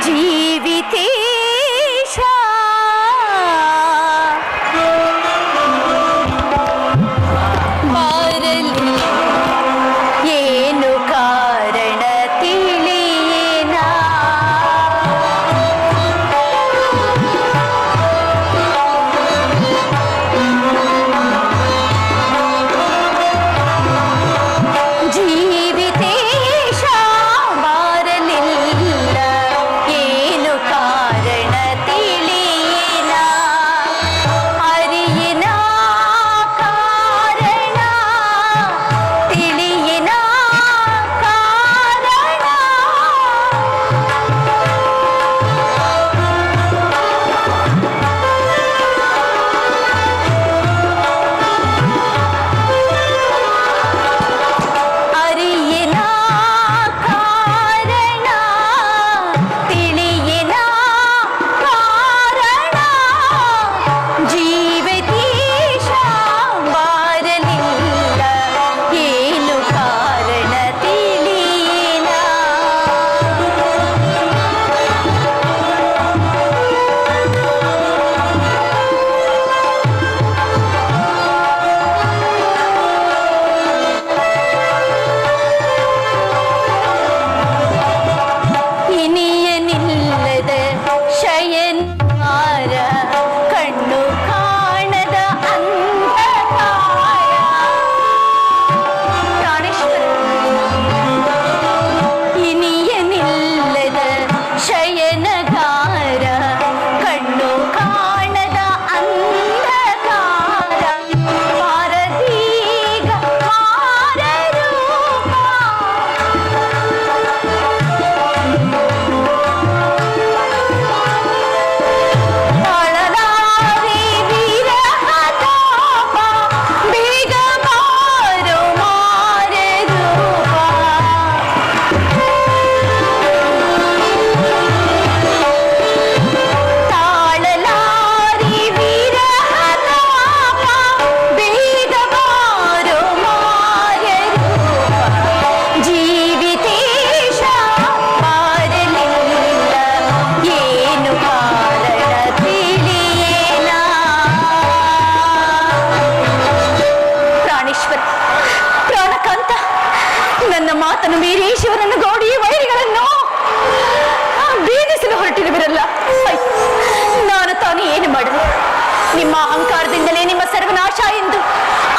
ಜೀವಿತೇಶ ಬಾರಲಿ ಏನು ಕಾರಣ ತಿಳಿಯೇನಾ ಜೀವಿತೇಶ ಬಾರಲಿಲ್ಲ ಏನು ಕಾರಣ ತಿಳಿಯೇನಾ ಅರಿಯಿನ ಕಾರಣ ತಿಳಿಯಿನ ಕಾರಣ ಅರಿಯಿನ ಕಾರಣ ತಿಳಿಯಿನ ಕಾರಣ ಜೀವತೀಶ ಬಾರಲಿಲ್ಲ ಏನು ಕಾರಣ ತಿಳಿಯಿನ ಇನಿಯನಿಲ್ಲದ ಶಯನ್ಮಾರ ಕಣ್ಣು ಕಾಣದ ಅಂಧಕಾರ ಪ್ರಾಣೇಶ್ವರ ಇನಿಯನಿಲ್ಲದ ಶಯನಗಾರ ಕಣ್ಣು ಕಾಣದ ಅಂಧಕಾರ ಪಾರದೀಗ ಮಾರರೂಪ ತಾಳಲಾರಿ ವಿರಹತಾಪ ಬೇಗ ಬಾರೋ ಮಾರರೂಪ ತಾಳಲಾರಿ ವಿರಹತಾಪ ಬೇಗ ಬಾರೋ ಮಾರರೂಪ ಜೀವಿತೇಶ ಬಾರಲಿಲ್ಲ ಏನು ಕಾರಣ ತಿಳಿಯೇನಾ ಪ್ರಾಣೇಶ್ವರ ಪ್ರಾಣಕಾಂತ ನನ್ನ ಮಾತನ್ನು ಮೀರಿ ಈಶ್ವರನ ಗೌಡಿ ವೈರಿಗಳನ್ನು ಭೇದಿಸಲು ಹೊರಟಿರುವಿರಲ್ಲ ಅಯ್ಯ್, ನಾನು ತಾನು ಏನು ಮಾಡಿದೆ ನಿಮ್ಮ ಅಹಂಕಾರದಿಂದಲೇ ನಿಮ್ಮ ಸರ್ವನಾಶ ಎಂದು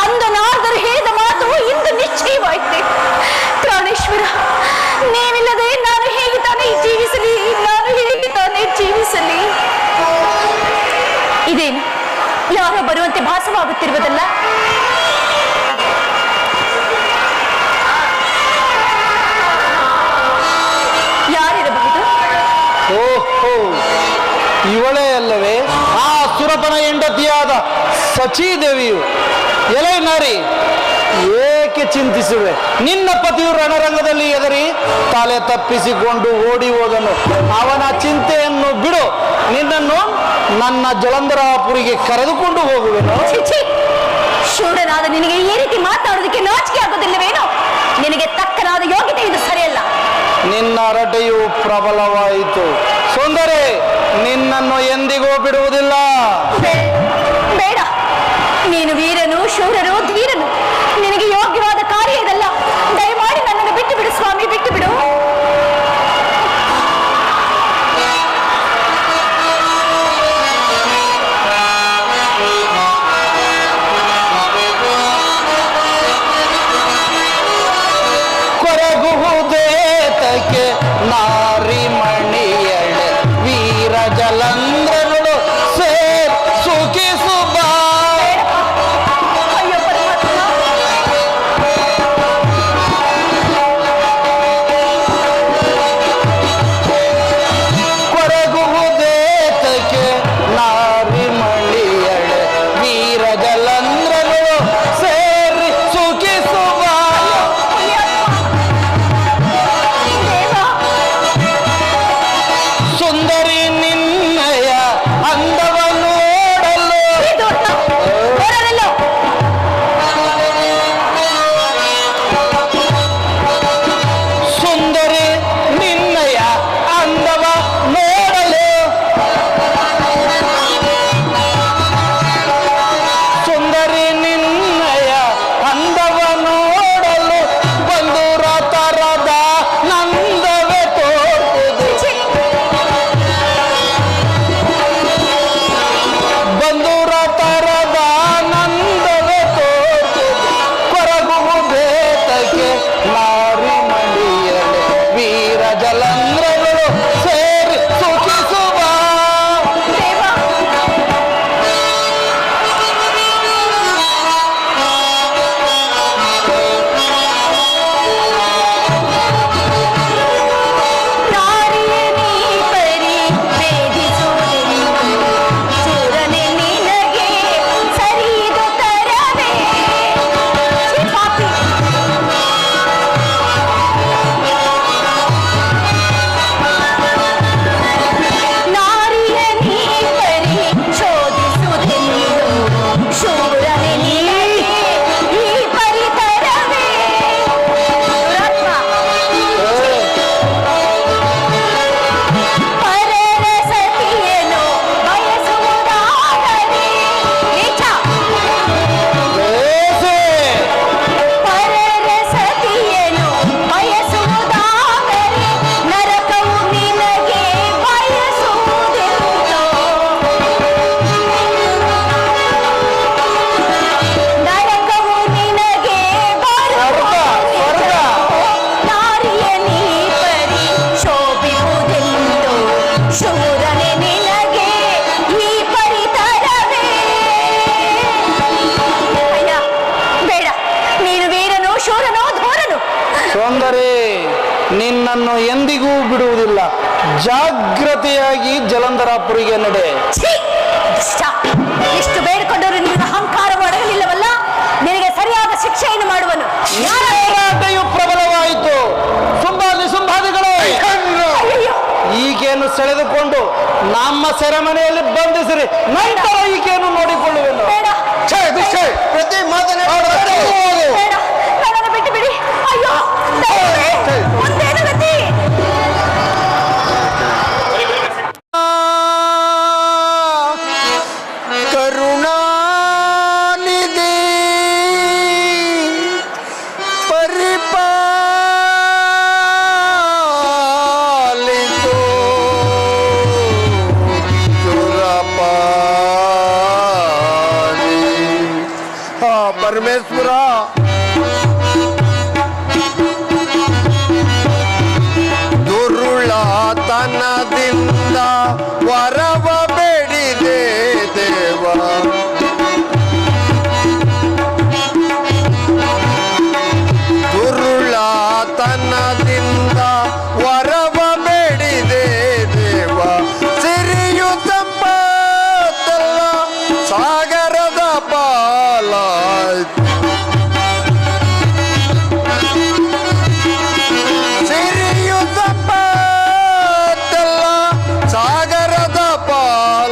ಅಂದು ನಾರದರು ಹೇಳಿದ ಮಾತು ಇಂದು ನಿಶ್ಚಯವಾಯಿತು ಪ್ರಾಣೇಶ್ವರ ನೀವಿಲ್ಲದೆ ನಾನು ಹೇಗೆ ತಾನೇ ಜೀವಿಸಲಿ ನಾನು ಹೇಗೆ ತಾನೇ ಜೀವಿಸಲಿ ಇದೇನು ಯಾರೋ ಬರುವಂತೆ ಭಾಸವಾಗುತ್ತಿರುವುದಲ್ಲ ಯಾರಿರಬಹುದು ಓಹೋ, ಇವಳೇ ಅಲ್ಲವೇ ಆ ಸುರಪನ ಹೆಂಡತಿಯಾದ ಸಚೀದೇವಿಯು? ಎಲೆ ನಾರಿ, ಏಕೆ ಚಿಂತಿಸುವೆ? ನಿನ್ನ ಪತಿಯು ರಣರಂಗದಲ್ಲಿ ಎದರಿ ತಲೆ ತಪ್ಪಿಸಿಕೊಂಡು ಓಡಿ ಹೋದನು. ಅವನ ಚಿಂತೆಯನ್ನು ಬಿಡು, ನಿನ್ನನ್ನು ನನ್ನ ಜಲಂಧರಾಪುರಿಗೆ ಕರೆದುಕೊಂಡು ಹೋಗುವೆನು. ಛೀ, ಶೂರನಾದ ನಿನಗೆ ಈ ರೀತಿ ಮಾತಾಡೋದಕ್ಕೆ ನಾಚಿಕೆ ಆಗೋದಿಲ್ಲವೇನೋ? ನಿನಗೆ ತಕ್ಕನಾದ ಯೋಗ್ಯತೆ ಇದು ಸರಿಯಲ್ಲ. ನಿನ್ನ ಹರಟೆಯು ಪ್ರಬಲವಾಯಿತು ಸುಂದರಿ, ನಿನ್ನನ್ನು ಎಂದಿಗೂ ಬಿಡುವುದಿಲ್ಲ. ಬೇಡ, ನೀನು ವೀರನು ಶೂರನು ಧೀರನು, ನಿನಗೆ ಯೋಗ್ಯವಾದ ಕಾರ್ಯ ಇದಲ್ಲ. ದಯಮಾಡಿ ನನ್ನನ್ನು ಬಿಟ್ಟು ಬಿಡು ಸ್ವಾಮಿ, ಬಿಟ್ಟು ಬಿಡು. ಕೊರಗುವುದೇತಕ್ಕೆ ನಾರಿ ಮಣಿಯಳೆ ವೀರ ಜಲಂಧ್ರಗಳು ಸೇರ್ ಸುಖಿಸುವ. ಅಯ್ಯೋ ಪರಮಾತ್ಮ, ಇಲ್ಲ. ಜಾಗ್ರತೆಯಾಗಿ ಜಲಂಧರಾಪುರಿಗೆ ನಡೆ. ಛೀ! ದುಷ್ಟ! ಇಷ್ಟು ಬೇಡಿಕೊಂಡವರು ನಿನ್ನ ಅಹಂಕಾರ ಒಡಗಲಿಲ್ಲವಲ್ಲ, ನಿನಗೆ ಸರಿಯಾದ ಶಿಕ್ಷೆಯನ್ನು ಮಾಡುವನು. ಹೋರಾಟವು ಪ್ರಬಲವಾಯಿತು. ಸುಂಭಾದಿಗಳು ಅಯ್ಯಯ್ಯೋ! ಈಕೆಯನ್ನು ಸೆಳೆದುಕೊಂಡು ನಮ್ಮ ಸೆರೆಮನೆಯಲ್ಲಿ ಬಂಧಿಸಿರಿ, ನಂತರ ಈಕೆಯನ್ನು ನೋಡಿಕೊಳ್ಳುವೆನು. ಬೇಡ, ಪ್ರತಿ ಮಾತನೇ ಬೇಡ, ನನ್ನನ್ನು ಬಿಟ್ಟು ಬಿಡಿ. ಅಯ್ಯೋ ದೇವರೇ! ಮುಂದೇನು ಗತಿ? ಕರುಣಾನಿಧಿ ಪರಿಪಾಲಿತು ಸುರಪಾಲಿ. ಪರಮೇಶ್ವರ, ದುರುಳತನದಿಂದ ವರವ ಬೇಡಿದೆ ದೇವ. ದುರುಳತನದಿಂದ ವರವ ಬೇಡಿದೆ ದೇವ. ಸಿರಿಯು ಸಂಪತ್ತಲ್ಲ ಸಾಗರದ ಪಾಲಾಯ್ತು. ಸಿರಿಯು ಸಂಪತ್ತಲ್ಲ ಸಾಗರದ ಪಾಲಾಯ್ತು.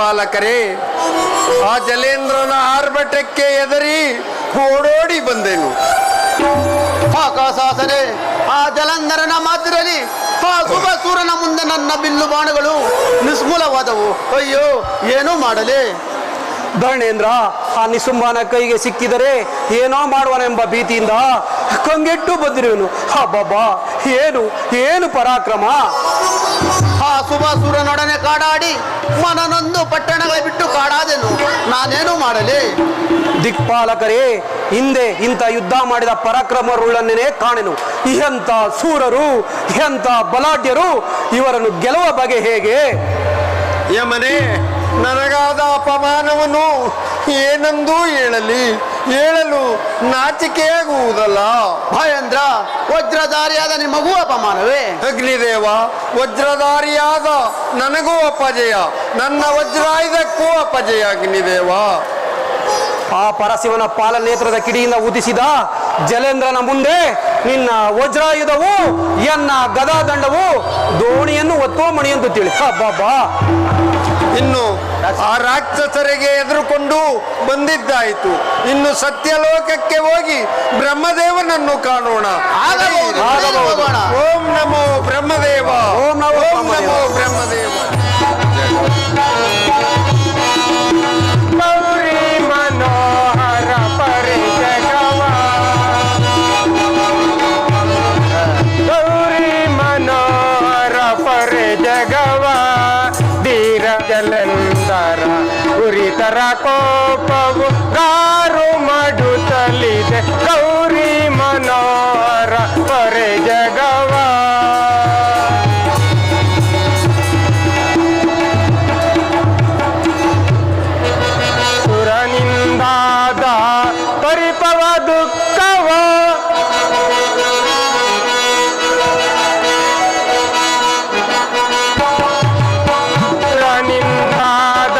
ದಿಕ್ಪಾಲಕರೇ, ಆ ಜಲೇಂದ್ರನ ಆರ್ಭಟಕ್ಕೆ ಎದರಿ ಓಡೋಡಿ ಬಂದೆನು. ಆಕಾಶಾಸನೆ, ಆ ಜಲಂಧರನ ಮಾತಿರಲಿ ಆ ಶುಭ ಸೂರನ ಮುಂದೆ ನನ್ನ ಬಿಲ್ಲು ಬಾಣಗಳು ನಿಸ್ಮೂಲವಾದವು. ಅಯ್ಯೋ, ಏನೂ ಮಾಡಲಿ. ಧರ್ಣೇಂದ್ರ ಆ ನಿಸುಂಬನ ಕೈಗೆ ಸಿಕ್ಕಿದರೆ ಏನೋ ಮಾಡುವನೆಂಬ ಭೀತಿಯಿಂದ ಕಂಗೆಟ್ಟು ಬಂದಿರುವನು. ಹಬ್ಬಬ್ಬಾ, ಏನು ಏನು ಪರಾಕ್ರಮ! ಆ ಸುಬಾಸುರನೊಡನೆ ಕಾಡಾಡಿ ಮನನೊಂದು ಪಟ್ಟಣಗಳ ಬಿಟ್ಟು ಕಾಡಾದೆನು. ನಾನೇನು ಮಾಡಲಿ? ದಿಕ್ಪಾಲಕರೇ, ಹಿಂದೆ ಇಂಥ ಯುದ್ಧ ಮಾಡಿದ ಪರಾಕ್ರಮರುಳ್ಳನ್ನೇ ಕಾಣೆನು. ಎಂಥ ಸೂರರು, ಎಂಥ ಬಲಾಢ್ಯರು! ಇವರನ್ನು ಗೆಲ್ಲುವ ಬಗೆ ಹೇಗೆ? ಯಮನೇ, ನನಗಾದ ಅಪಮಾನವನ್ನು ಏನೆಂದೂ ಹೇಳಲು ನಾಚಿಕೆಯಾಗುವುದಲ್ಲ. ಭಯೇಂದ್ರ, ವಜ್ರಧಾರಿಯಾದ ನಿಮಗೂ ಅಪಮಾನವೇ? ಅಗ್ನಿದೇವ, ವಜ್ರಧಾರಿಯಾದ ನನಗೂ ಅಪಜಯ, ನನ್ನ ವಜ್ರಾಯುಧಕ್ಕೂ ಅಪಜಯ. ಅಗ್ನಿದೇವ, ಆ ಪರಶಿವನ ಪಾಲನೇತ್ರದ ಕಿಡಿಯಿಂದ ಉದಿಸಿದ ಜಲೇಂದ್ರನ ಮುಂದೆ ನಿನ್ನ ವಜ್ರಾಯುಧವು ಎನ್ನ ಗದಾದಂಡವು ದೋಣಿಯನ್ನು ಒತ್ತುವ ಮಣಿಯಂದು ತಿಳಿ. ಬಾಬಾ, ಇನ್ನು ಆ ರಾಕ್ಷಸರಿಗೆ ಎದುರುಕೊಂಡು ಬಂದಿದ್ದಾಯಿತು. ಇನ್ನು ಸತ್ಯಲೋಕಕ್ಕೆ ಹೋಗಿ ಬ್ರಹ್ಮದೇವನನ್ನು ಕಾಣೋಣ. ಹೋಗೋಣ. ಓಂ ನಮೋ ಬ್ರಹ್ಮದೇವ, ಓಂ ನಮೋ ನಮೋ ಬ್ರಹ್ಮದೇವ. ಗೌರಿ ಮನೋಹರ ಪರಿಜಗವ, ಗೌರಿ ಮನೋಹರ ಪರಿಜಗವ, ಧೀರ ಜಲಂಧರ ಉರಿತರ ಕೋಪವು ಗಾರು ಮಾಡುತ್ತಲಿದೆ. ಗೌರಿ ಮನೋಹರ ಪರಿಜಗವ, ಸುರನಿಂದಾದ ಪರಿಪವ ದುಃಖವ, ಸುರನಿಂದಾದ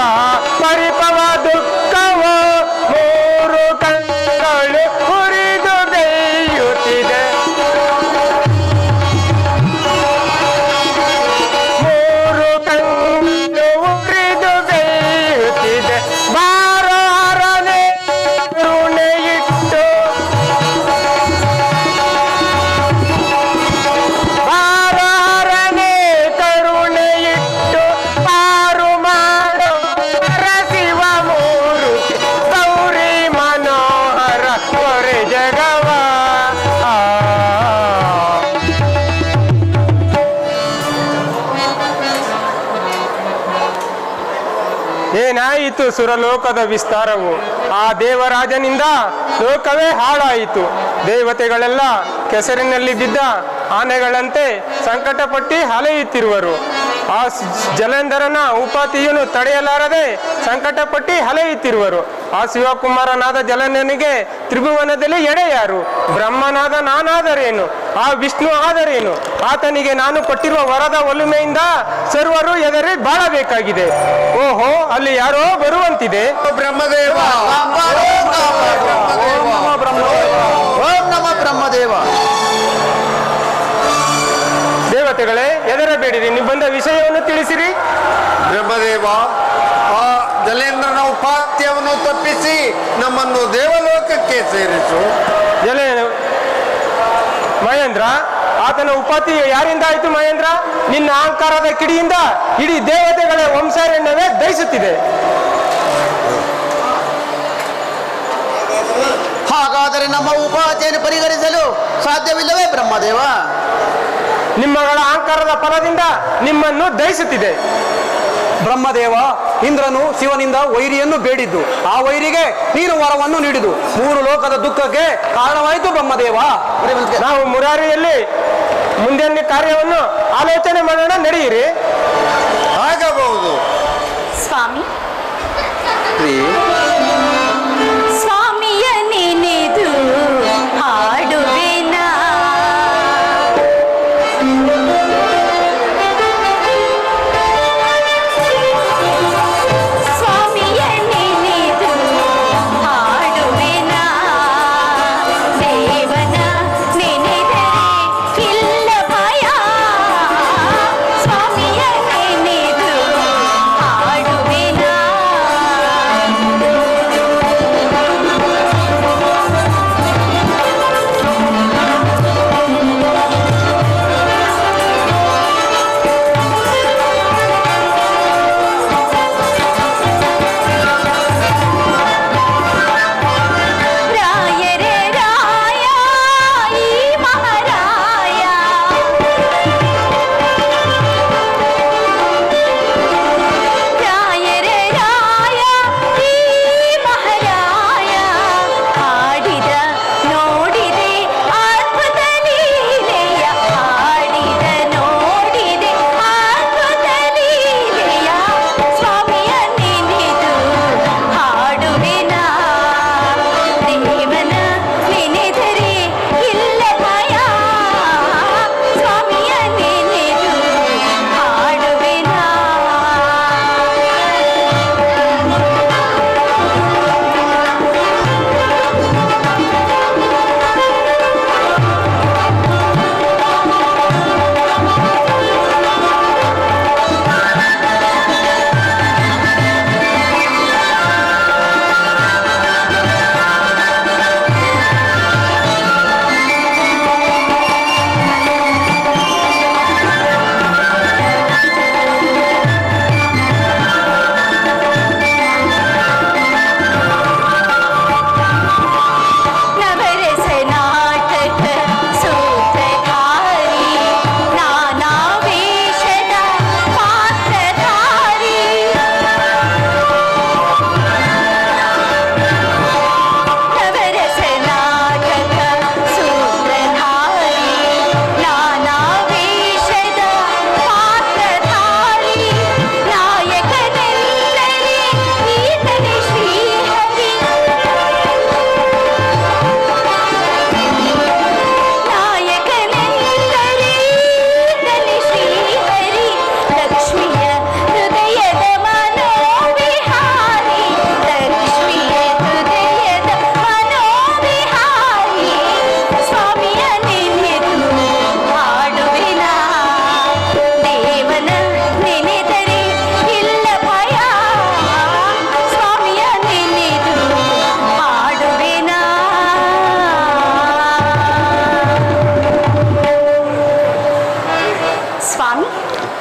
ಪರಿಪವ ದುಃಖವ, ಮೂರು ಕಣ್ಣುಗಳು ಹುರಿದು ಬೇಯುತ್ತಿದೆ. ಮೂರು ಕಣ್ಣು ಉರಿದು ಬೇಯುತ್ತಿದೆ. ಬಾರನೆ ಕರುಣೆಯಿಟ್ಟು, ಬಾರನೆ ಕರುಣೆಯಿಟ್ಟು ಪಾರು ಮಾಡೋ ಶಿವ ಮೂರುತಿ ಗೌರಿ ಮನೋಹರ ಹೊರೆ ಜಗವ. ಏನಾಯಿತು ಸುರಲೋಕದ ವಿಸ್ತಾರವು? ಆ ದೇವರಾಜನಿಂದ ಲೋಕವೇ ಹಾಳಾಯಿತು. ದೇವತೆಗಳೆಲ್ಲ ಕೆಸರಿನಲ್ಲಿ ಬಿದ್ದ ಆನೆಗಳಂತೆ ಸಂಕಟಪಟ್ಟಿ ಅಲೆಯುತ್ತಿರುವರು. ಆ ಜಲೇಂದ್ರನ ಉಪಾತಿಯನ್ನು ತಡೆಯಲಾರದೆ ಸಂಕಟಪಟ್ಟಿ ಅಲೆಯುತ್ತಿರುವರು. ಆ ಶಿವಕುಮಾರನಾದ ಜಲೇಂದ್ರನಿಗೆ ತ್ರಿಭುವನದಲ್ಲಿ ಎಡೆಯಾರು? ಬ್ರಹ್ಮನಾದ ನಾನಾದರೇನು? ಆ ವಿಷ್ಣು ಆದರೇನು? ಆತನಿಗೆ ನಾನು ಕೊಟ್ಟಿರುವ ವರದ ಒಲುಮೆಯಿಂದ ಸರ್ವರು ಎದುರಿ ಬಾಳಬೇಕಾಗಿದೆ. ಓಹೋ, ಅಲ್ಲಿ ಯಾರೋ ಬರುವಂತಿದೆ. ಬ್ರಹ್ಮದೇವ, ಓಂ ನಮ ಬ್ರಹ್ಮದೇವ. ದೇವತೆಗಳೇ, ಹೆದರಬೇಡಿರಿ, ನೀವು ಬಂದ ವಿಷಯವನ್ನು ತಿಳಿಸಿರಿ. ಬ್ರಹ್ಮದೇವ, ಆ ಜಲೇಂದ್ರನ ಉಪಾತ್ಯವನ್ನು ತಪ್ಪಿಸಿ ನಮ್ಮನ್ನು ದೇವಲೋಕಕ್ಕೆ ಸೇರಿಸು. ಮಹೇಂದ್ರ, ಆತನ ಉಪಾತಿ ಯಾರಿಂದ ಆಯಿತು? ಮಹೇಂದ್ರ, ನಿನ್ನ ಅಹಂಕಾರದ ಕಿಡಿಯಿಂದ ಇಡೀ ದೇವತೆಗಳ ವಂಶಾರಣ್ಯವೇ ದಹಿಸುತ್ತಿದೆ. ಹಾಗಾದರೆ ನಮ್ಮ ಉಪಾತಿಯನ್ನು ಪರಿಹರಿಸಲು ಸಾಧ್ಯವಿಲ್ಲವೇ ಬ್ರಹ್ಮದೇವ? ನಿಮ್ಮಗಳ ಅಹಂಕಾರದ ಫಲದಿಂದ ನಿಮ್ಮನ್ನು ದಹಿಸುತ್ತಿದೆ. ಬ್ರಹ್ಮದೇವ, ಇಂದ್ರನು ಶಿವನಿಂದ ವೈರಿಯನ್ನು ಬೇಡಿದ್ದು, ಆ ವೈರಿಗೆ ನೀನು ವರವನ್ನು ನೀಡಿದು ಮೂರು ಲೋಕದ ದುಃಖಕ್ಕೆ ಕಾರಣವಾಯಿತು. ಬ್ರಹ್ಮದೇವ, ನಾವು ಮುರಾರಿಯಲ್ಲಿ ಮುಂದಿನ ಕಾರ್ಯವನ್ನು ಆಲೋಚನೆ ಮಾಡೋಣ, ನಡೆಯಿರಿ. ಆಗಬಹುದು. ಸ್ವಾಮಿ, ಸ್ವಾಮಿಯ ನೆನೆದು ಹಾಡುವೆನಾ, ಸ್ವಾಮಿಯ ನೆನೆದು ಹಾಡುವೆನಾ, ದೇವನ ನೆನೆದರೆ ಇಲ್ಲ ಭಯ, ಸ್ವಾಮಿಯ ನೆನೆದು ಹಾಡುವೆನಾ.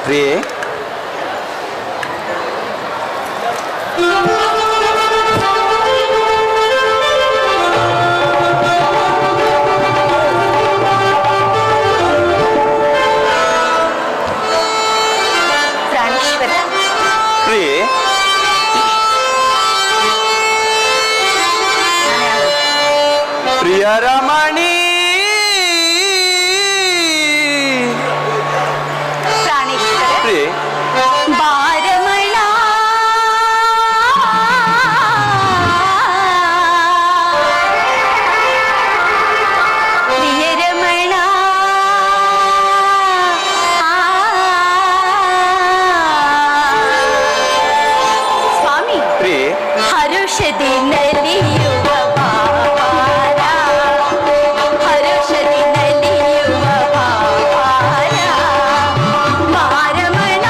ಪ್ರಿಯೆ, ಪ್ರಾಣೇಶ್ವರ, ಪ್ರಿಯೆ, ಪ್ರಿಯ ರಮಣಿ, ಪ್ರಾಣೇಶ್ವರ, ಪ್ರಿಯೆ, ಬಾರಮಣ ಪ್ರಿಯರಮಣ ಸ್ವಾಮಿ, ಪ್ರಿಯೆ, ಹರುಷದಿ ನಲಿಯುವ ಬಾರ, ಹರುಷದಿ ನಲಿಯುವ ಬಾರ, ಬಾರಮಣ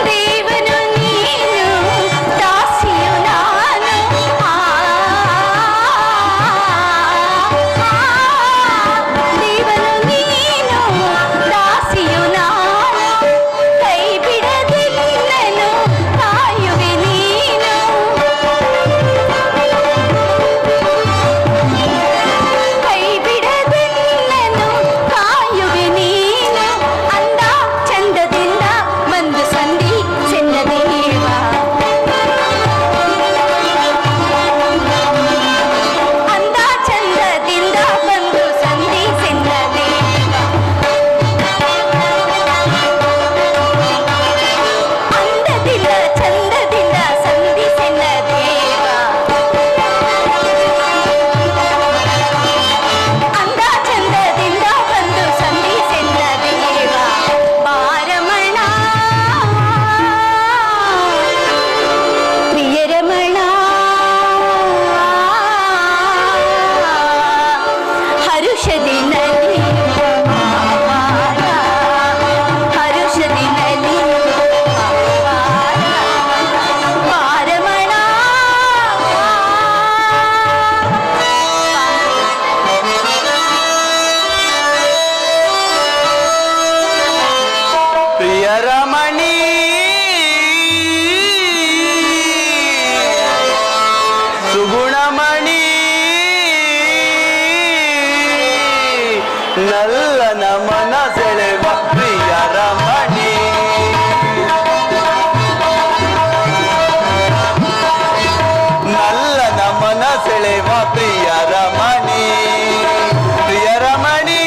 ದೇವನು ನೀನು ದಾಸಿಯು ನಾನು, ದೇವನು ನೀನು ದಾಸಿಯು ನಾನು, ಕೈ ಬಿಡದಿಲ್ಲನು ಕಾಯುವೆ ನೀನು, ಕೈ ಬಿಡದಿಲ್ಲನು ಕಾಯುವೆ ನೀನು, ಅಂದ ಚಂದದಿಂದ ಬಂದು ಸಂಧಿ ಸೆನ್ನದೇವ, ಅಂದ ಚಂದದಿಂದ ಬಂದು ಸಂಧಿ ಸೆನ್ನದೇವ, ಅಂದದಿಂದ ಚಂದದಿಂದ ಸಂಧಿ ಸೆನ್ನದೇವ, ಅಂದ ಚಂದದಿಂದ ಬಂದು ಸಂಧಿ ಸೆನ್ನದೇವ, ಬಾರಮಣ ಪ್ರಿಯರಮಣ, ಹರುಷದಿ ನಲಿಯುವ ಬಾರ, ಹರುಷದಿ ನಲಿಯುವ ಬಾರ, ಬಾರಮಣ ಪ್ರಿಯ ರಮಣಿ, ಸುಗುಣಮಣಿ, ನಲ್ಲನ ಮನ ಸೆಳೆವ ಪ್ರಿಯ ರಮಣಿ, ನಲ್ಲನ ಮನ ಸೆಳೆವ ಪ್ರಿಯ ರಮಣಿ, ಪ್ರಿಯ ರಮಣಿ,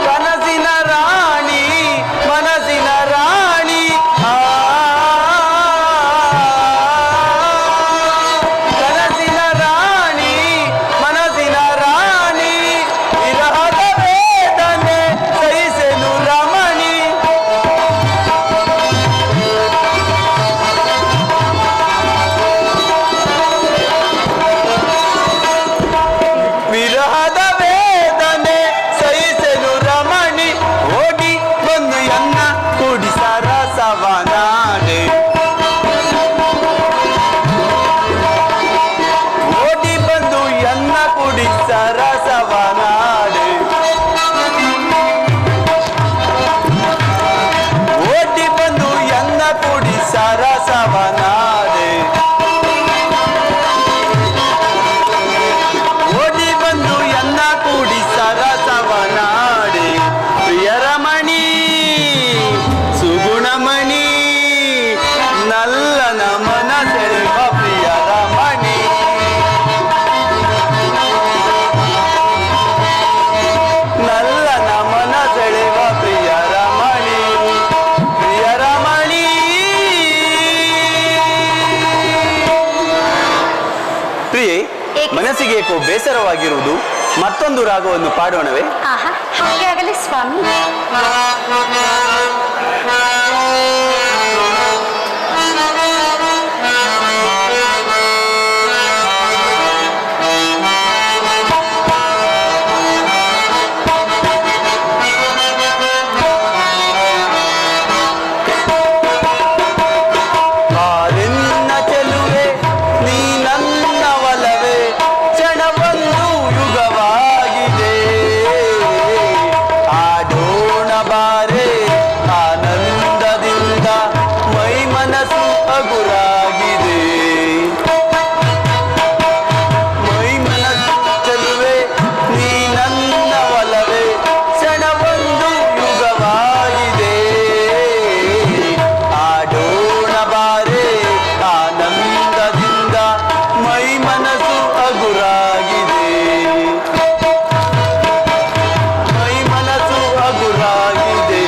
ಕನಸಿನ ರಾಣಿ, ಮನಸ್ಸಿನ ರಾಣಿ, ಕನಸಿನ ರಾಣಿ, ಮನಸ್ಸಿನ ರಾಣಿ, ವಿರಹದ ವೇದನೆ ಸಹಿಸೆನು ರಮಣಿ, ವಿರಹದ ವೇದನೆ ಸಹಿಸೆನು ರಮಣಿ, ಓಡಿ ಬಂದು ಎನ್ನ ಕುಡಿ ಸರಸವನಾಡೆ, ಓಡಿ ಬಂದು ಎನ್ನ ಕುಡಿ ಸರಸವನಾಡೆ, ಓಡಿ ಬಂದು ಎನ್ನ ಕುಡಿ ಸರಸವನಾಡೆ, ಓಡಿ ಬಂದು ಎನ್ನ ಕೂಡಿ ಸರಸವನಾಡೆ, ಪ್ರಿಯ ರಮಣಿ, ಸುಗುಣಮಣಿ, ನಲ್ಲನ ಮನ ಸೆಳೆವ ಪ್ರಿಯ ರಮಣಿ, ನಲ್ಲನ ಮನ ಸೆಳೆವ ಪ್ರಿಯ ರಮಣಿ, ಪ್ರಿಯ ರಮಣಿ, ಪ್ರಿಯೆ, ಮನಸ್ಸಿಗೆ ಏಕೋ ಬೇಸರವಾಗಿರುವುದು. ಮತ್ತೊಂದು ರಾಗವನ್ನು ಪಾಡೋಣವೇ? ಆಹಾ, ಹಾಗೆ ಆಗಲಿ ಸ್ವಾಮಿ. ಬಾರೆನ್ನ ಚೆಲುವೆ ನೀ ನನ್ನ ಒಲವೇ, ಕ್ಷಣವೊಂದು ಯುಗವಾಗಿದೆ. ಆಡೋಣ ಬಾರೆ ಆನಂದದಿಂದ, ಮೈ ಮನಸ್ಸು ಹಗುರಾಗಿದೆ. ಮೈ ಮನಸ್ಸು ಚೆಲುವೆ ನೀ ನನ್ನ ಒಲವೇ, ಕ್ಷಣವೊಂದು ಯುಗವಾಗಿದೆ. ಆಡೋಣ ಬಾರೆ ಆನಂದದಿಂದ, ಮೈ ಮನಸ್ಸು ಹಗುರಾಗಿದೆ. ಮೈ ಮನಸ್ಸು ಹಗುರಾಗಿದೆ.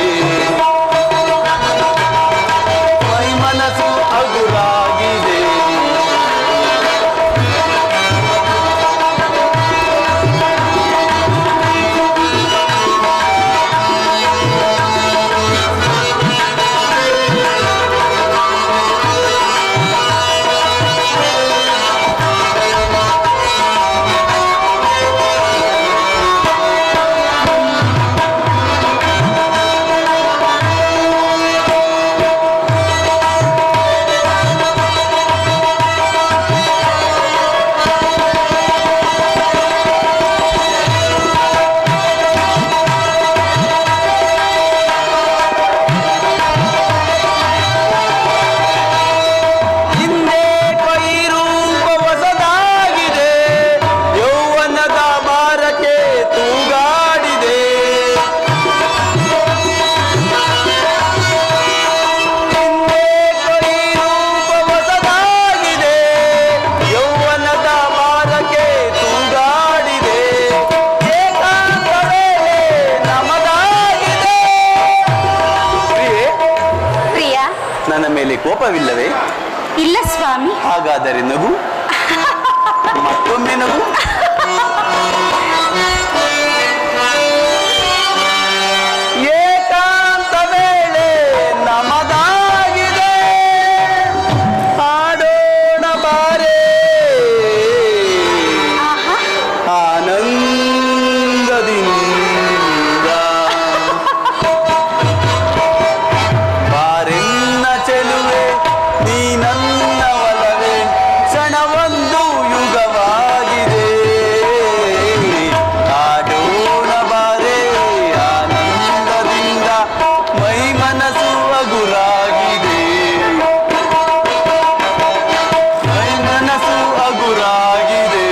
ಮೈ ಮನಸ್ಸು ಹಗುರಾಗಿದೆ. ಹಿಂದೆ ಕೈ ರೂಪ ಹೊಸದಾಗಿದೆ, ಯೌವನದ ಭಾರಕ್ಕೆ ತೂಗಾಡಿದೆ. ಹಿಂದೆ ಕೈ ರೂಪ ಹೊಸದಾಗಿದೆ, ಯೌವನದ ಭಾರಕ್ಕೆ ತೂಗಾಡಿದೆ. ಏಕಾಂತ ವೇಳೆ ನಮದಾಗಿದೆ. ಪ್ರಿಯೆ, ಪ್ರಿಯ, ನನ್ನ ಮೇಲೆ ಕೋಪವಿಲ್ಲವೇ? ಇಲ್ಲ ಸ್ವಾಮಿ. ಹಾಗಾದರೆ ನಗು, ಮತ್ತೊಮ್ಮೆ ನಗು. ಏಕಾಂತ ವೇಳೆ ನಮದಾಗಿದೆ, ಆಡೋಣ ಬಾರೆ ಆಹಾ, ಆನಂದದಿಂದ. ಬಾರೆನ್ನ ಚೆಲುವೆ ನೀ ನನ್ನ ಒಲವೇ, ಕ್ಷಣವೊಂದು ಯುಗವಾಗಿದೆ. ಆಡೋಣ ಬಾರೆ ಆನಂದದಿಂದ, ಮೈ ಮನಸ್ಸು ಹಗುರಾಗಿದೆ. ಮೈ ಮನಸ್ಸು ಹಗುರಾಗಿದೆ.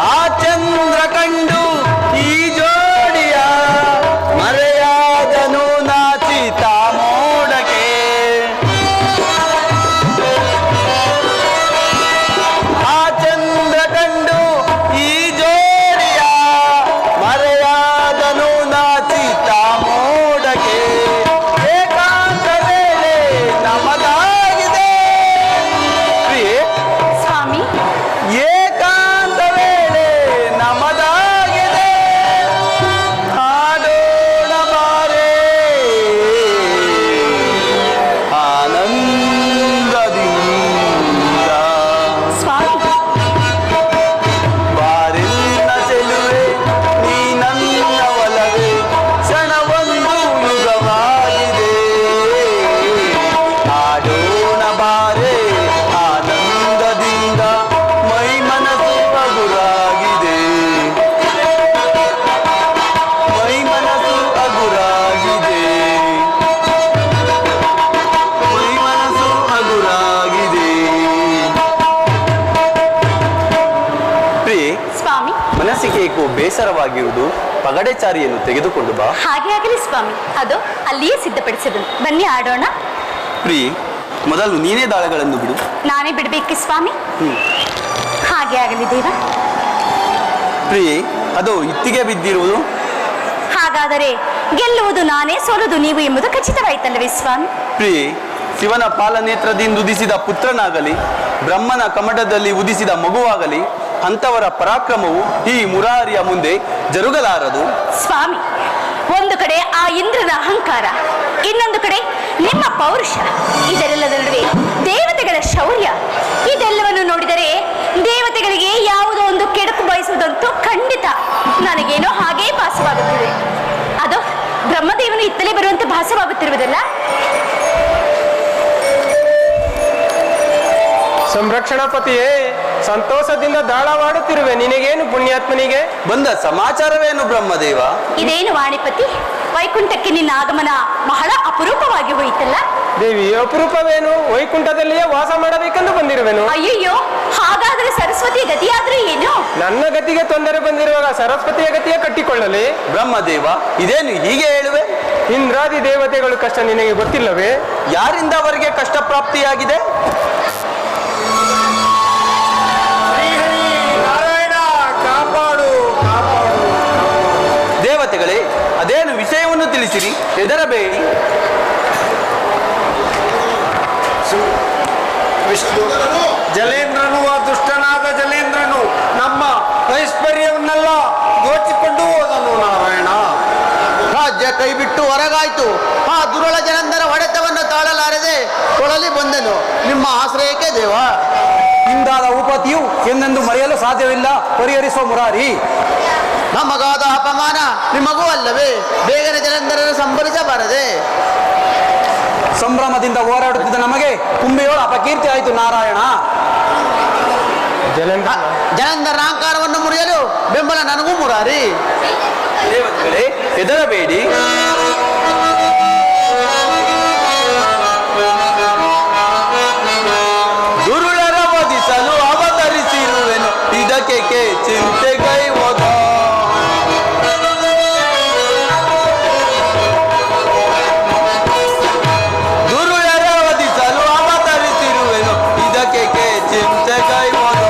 ಆ ಚಂದ್ರ ಕಂಡು ಈ ಜೋಡಿಯ, ಮರೆಯಾದನು ನಾಚಿತ ಮೋಡಕ್ಕೆ. ಆ ಚಂದ್ರ ಕಂಡು ಈ ಜೋಡಿಯ, ಮರೆಯಾದನು ನಾಚಿತ ಮೋಡಕ್ಕೆ. ಏಕಾಂತ ವೇಳೆ ನಮದಾಗಿದೆ. ಪ್ರಿಯೆ, ಸ್ವಾಮಿ. ಏಕಾಂತ ವೇಳೆ ನಮದಾಗಿದೆ. ಆಡೋಣ ಬಾರೆ ಆನಂದದಿಂದ. ಸ್ವಾಮಿ, ಬಾರೆನ್ನ ಚೆಲುವೆ ನೀ ನನ್ನ ಒಲವೇ, ಕ್ಷಣವೊಂದು ಯುಗವಾಗಿದೆ. ಆಡೋಣ ಬಾರೆ ಆನಂದದಿಂದ, ಮೈ ಮನಸ್ಸು ಹಗುರಾಗಿದೆ. ಮೈ ಮನಸ್ಸು ಹಗುರಾಗಿದೆ. ಮೈ ಮನಸ್ಸು ಹಗುರಾಗಿದೆ. ಪ್ರಿಯೆ, ಸ್ವಾಮಿ. ಮನಸ್ಸಿಗೆ ಏಕೋ ಬೇಸರವಾಗಿರುವುದು. ಪಗಡೆಚಾರಿಯನ್ನು ತೆಗೆದುಕೊಂಡು ಬಾ. ಹಾಗೆ ಆಗಲಿ ಸ್ವಾಮಿ, ಅದು ಅಲ್ಲಿಯೇ ಸಿದ್ಧಪಡಿಸಿದನು. ಬನ್ನಿ ಆಡೋಣ. ಪ್ರಿಯೆ, ಮೊದಲು ನೀನೇ ದಾಳಗಳನ್ನು ಬಿಡು. ನಾನೇ ಬಿಡಬೇಕೆ ಸ್ವಾಮಿ? ಹಾಗೆ ಆಗಲಿ ದೇವ. ಪ್ರಿಯೆ, ಅದು ಇತ್ತಿಗೆ ಬಿದ್ದಿರುವುದು. ಹಾಗಾದರೆ ಗೆಲ್ಲುವುದು ನಾನೇ, ಸೋಲುವುದು ನೀವು ಎಂಬುದು ಖಚಿತವಾಯಿತಲ್ಲವೇ ಸ್ವಾಮಿ? ಪ್ರಿಯೆ, ಶಿವನ ಪಾಲನೇತ್ರದಿಂದ ಉದಿಸಿದ ಪುತ್ರನಾಗಲಿ, ಬ್ರಹ್ಮನ ಕಮಟದಲ್ಲಿ ಉದಿಸಿದ ಮಗುವಾಗಲಿ, ಅಂಥವರ ಪರಾಕ್ರಮವು ಈ ಮುರಾರಿಯ ಮುಂದೆ ಜರುಗಲಾರದು. ಸ್ವಾಮಿ, ಒಂದು ಕಡೆ ಆ ಇಂದ್ರನ ಅಹಂಕಾರ, ಇನ್ನೊಂದು ಕಡೆ ನಿಮ್ಮ ಪೌರುಷ, ಇದರೆಲ್ಲದ ನಡುವೆ ದೇವತೆಗಳ ಶೌರ್ಯ. ಇದೆಲ್ಲವನ್ನು ನೋಡಿದರೆ ದೇವತೆಗಳಿಗೆ ಯಾವುದೋ ಒಂದು ಕೆಡುಕು ಬಯಸುವುದಂತೂ ಖಂಡಿತ ನನಗೇನೋ ಹಾಗೇ ಭಾಸವಾಗುತ್ತಿದೆ. ಅದು ಬ್ರಹ್ಮದೇವನು ಇತ್ತಲೇ ಬರುವಂತೆ ಭಾಸವಾಗುತ್ತಿರುವುದಲ್ಲ? ಸಂರಕ್ಷಣಾಪತಿಯೇ, ಸಂತೋಷದಿಂದ ದಾಳವಾಡುತ್ತಿರುವೆ. ನಿನಗೇನು ಪುಣ್ಯಾತ್ಮನಿಗೆ? ಬಂದ ಸಮಾಚಾರವೇನು ಬ್ರಹ್ಮದೇವ? ಇದೇನು ವಾಣಿಪತಿ, ವೈಕುಂಠಕ್ಕೆ ನಿನ್ನ ಆಗಮನ ಬಹಳ ಅಪರೂಪವಾಗಿ ಹೋಯಿತಲ್ಲ? ದೇವಿ, ಅಪರೂಪವೇನು? ವೈಕುಂಠದಲ್ಲಿಯೇ ವಾಸ ಮಾಡಬೇಕೆಂದು ಬಂದಿರುವೆನು. ಅಯ್ಯಯ್ಯೋ, ಹಾಗಾದ್ರೆ ಸರಸ್ವತಿ ಗತಿಯಾದ್ರೂ ಏನು? ನನ್ನ ಗತಿಗೆ ತೊಂದರೆ ಬಂದಿರುವಾಗ ಸರಸ್ವತಿಯ ಗತಿಯ ಕಟ್ಟಿಕೊಳ್ಳಲಿ? ಬ್ರಹ್ಮದೇವ, ಇದೇನು ಹೀಗೆ ಹೇಳುವೆ? ಇಂದ್ರಾದಿ ದೇವತೆಗಳು ಕಷ್ಟ ನಿನಗೆ ಗೊತ್ತಿಲ್ಲವೇ? ಯಾರಿಂದ ಅವರಿಗೆ ಕಷ್ಟ ಪ್ರಾಪ್ತಿಯಾಗಿದೆ? ಶ್ರೀಹರಿ ನಾರಾಯಣ, ಕಾಪಾಡು ಕಾಪಾಡು. ದೇವತೆಗಳೇ, ಅದೇನು ವಿಷಯವನ್ನು ತಿಳಿಸಿರಿ, ಹೆದರಬೇಡಿ. ವಿಷ್ಣು, ಜಲೇಂದ್ರನು, ಆ ದುಷ್ಟನಾದ ಜಲೇಂದ್ರನು ನಮ್ಮ ಐಶ್ವರ್ಯವನ್ನೆಲ್ಲ ದೋಚಿಕೊಂಡು ಹೋದನು. ನಾರಾಯಣ, ರಾಜ್ಯ ಕೈ ಬಿಟ್ಟು ಹೊರಗಾಯ್ತು. ಆ ದುರುಳ ಜಲಂಧರ ಹೊಡೆತವನ್ನು ತಾಳಲಾರದೆ ಕೊಳಲಿ ಬಂದನು ನಿಮ್ಮ ಆಶ್ರಯಕ್ಕೆ ದೇವ. ಇಂದಾದ ಉಪತಿಯು ಎಂದೆಂದು ಮರೆಯಲು ಸಾಧ್ಯವಿಲ್ಲ. ಪರಿಹರಿಸುವ ಮುರಾರಿ. ನಮಗಾದ ಅಪಮಾನ ನಿಮಗೂ ಅಲ್ಲವೇ? ಬೇಗನೆ ಜಲಂಧರನ್ನು ಸಂಭರಿಸಬಾರದೆ? ಸಂಭ್ರಮದಿಂದ ಹೋರಾಡುತ್ತಿದ್ದ ನಮಗೆ ಕುಂಬಿಯೋಳ ಅಪಕೀರ್ತಿ ಆಯಿತು. ನಾರಾಯಣ, ಜಲಂಧರನ ಅಹಂಕಾರವನ್ನು ಮುರಿಯಲು ಬೆಂಬಲ ನನಗೂ ಮುರಾರಿ. ದೇವತೆಗಳೇ, ಹೆದರಬೇಡಿ. ದುರುಳರ ವಧಿಸಲು ಅವತರಿಸಿರುವೆನು, ಇದಕ್ಕೆ ಚಿಂತೆಗೈವೋದ. ದುರುಳರ ವಧಿಸಲು ಅವತರಿಸಿರುವೆನು, ಇದಕ್ಕೆ ಚಿಂತೆಗೈವೋದ.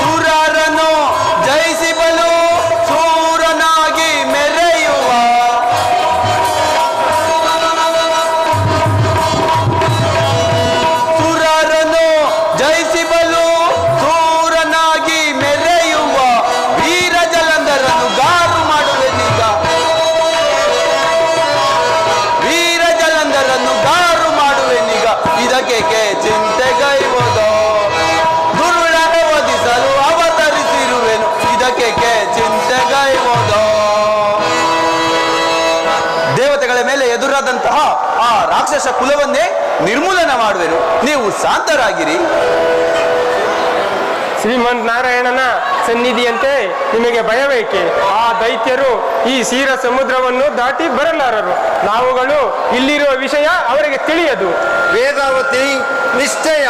ಸುರರನ್ನು ಜಯಿಸಿ ಬಲು ಸೂರನಾಗಿ ಮೆರೆಯುವ ಸುರರನ್ನು ಜಯಿಸಿ ಬಲು ಸೂರನಾಗಿ ಮೆರೆಯುವ ವೀರ ಜಲಂಧರನ್ನು ಗಾರು ಮಾಡುವೆನೀಗ. ವೀರ ಜಲಂಧರನ್ನು ಗಾರು ಮಾಡುವೆನೀಗ, ಇದಕ್ಕೆ ಚಿಂತೆಗೈವೋದು. ದುರುಳರ ವಧಿಸಲು ಅವತರಿಸಿರುವೆನು, ಇದಕ್ಕೆ ಚಿಂತೆಗೈವೋದು. ದೇವತೆಗಳ ಮೇಲೆ ಎದುರಾದಂತಹ ಆ ರಾಕ್ಷಸ ಕುಲವನ್ನೇ ನಿರ್ಮೂಲನ ಮಾಡುವೆನು. ನೀವು ಶಾಂತರಾಗಿರಿ. ಶ್ರೀಮಂತ ನಾರಾಯಣನ ಸನ್ನಿಧಿಯಂತೆ ನಿಮಗೆ ಭಯವೇಕೆ? ಆ ದೈತ್ಯರು ಈ ಕ್ಷೀರ ಸಮುದ್ರವನ್ನು ದಾಟಿ ಬರಲಾರರು. ನಾವುಗಳು ಇಲ್ಲಿರುವ ವಿಷಯ ಅವರಿಗೆ ತಿಳಿಯದು. ವೇದಾವತಿ, ನಿಶ್ಚಯ.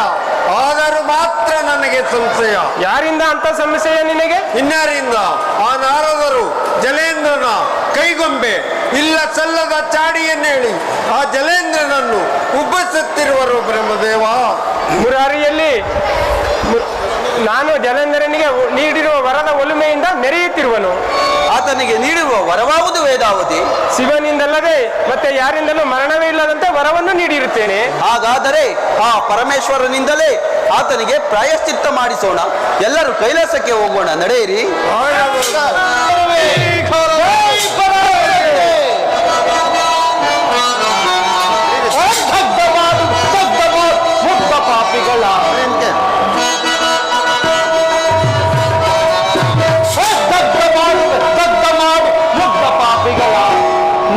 ಆದರೂ ಮಾತ್ರ ನನಗೆ ಸಂಶಯ. ಯಾರಿಂದ ಅಂತ ಸಮಸ್ಯೆಯ ನಿನಗೆ? ಇನ್ಯಾರಿಂದ? ಆ ನಾರದರು ಜಲೇಂದ್ರನ ಕೈಗೊಂಬೆ ಇಲ್ಲ ಸಲ್ಲದ ಚಾಡಿಯನ್ನೇಳಿ ಆ ಜಲೇಂದ್ರನನ್ನು ಉಬ್ಬಸುತ್ತಿರುವರು. ಬ್ರಹ್ಮದೇವ, ಮುರಾರಿಯಲ್ಲಿ ನಾನು ಜಲೇಂದ್ರನಿಗೆ ನೀಡಿರುವ ವರದ ಒಲುಮೆಯಿಂದ ಮೆರೆಯುತ್ತಿರುವನು. ಆತನಿಗೆ ನೀಡಿರುವ ವರವಾವುದು ವೇದಾವತಿ? ಶಿವನಿಂದಲ್ಲದೆ ಮತ್ತೆ ಯಾರಿಂದಲೂ ಮರಣವೇ ಇಲ್ಲದಂತೆ ವರವನ್ನು ನೀಡಿರುತ್ತೇನೆ. ಹಾಗಾದರೆ ಆ ಪರಮೇಶ್ವರನಿಂದಲೇ ಆತನಿಗೆ ಪ್ರಾಯಶ್ಚಿತ್ತ ಮಾಡಿಸೋಣ. ಎಲ್ಲರೂ ಕೈಲಾಸಕ್ಕೆ ಹೋಗೋಣ, ನಡೆಯಿರಿ. ಪಾಪಿಗಳ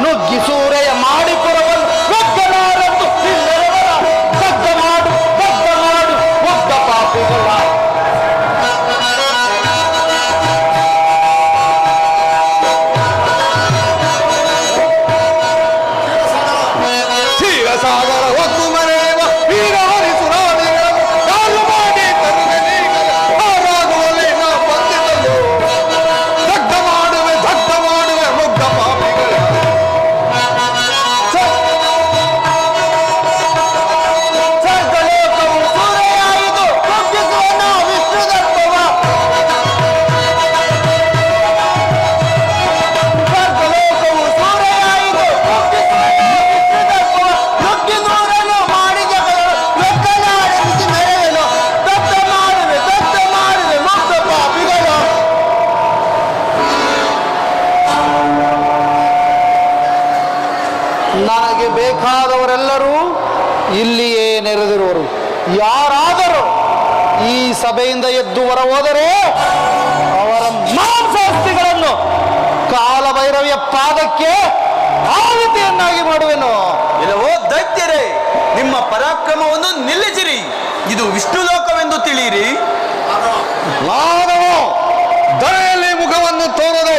ನುಗ್ಗಿ ಸೂರೆಯ ಮಾಡಿಪುರವನ್ನು ಒಗ್ಗಲಾರದ್ದು ದಗ್ಧ ಮಾಡು ಮುಗ್ಧ ಪಾಪಿಗಳ. ನನಗೆ ಬೇಕಾದವರೆಲ್ಲರೂ ಇಲ್ಲಿಯೇ ನೆರೆದಿರುವರು. ಯಾರಾದರೂ ಈ ಸಭೆಯಿಂದ ಎದ್ದು ಹೊರ ಹೋದರೆ ಅವರ ಮಾಂಸಾಸ್ತಿಗಳನ್ನು ಕಾಲಭೈರವಿಯ ಪಾದಕ್ಕೆ ಆಹುತಿಯನ್ನಾಗಿ ಮಾಡುವೆನು. ಇಲ್ಲವೋ ದೈತ್ಯರೇ, ನಿಮ್ಮ ಪರಾಕ್ರಮವನ್ನು ನಿಲ್ಲಿಸಿರಿ. ಇದು ವಿಷ್ಣು ಲೋಕವೆಂದು ತಿಳಿಯಿರಿ. ಮಾನವ ದರೆಯಲ್ಲಿ ಮುಖವನ್ನು ತೋರದೆ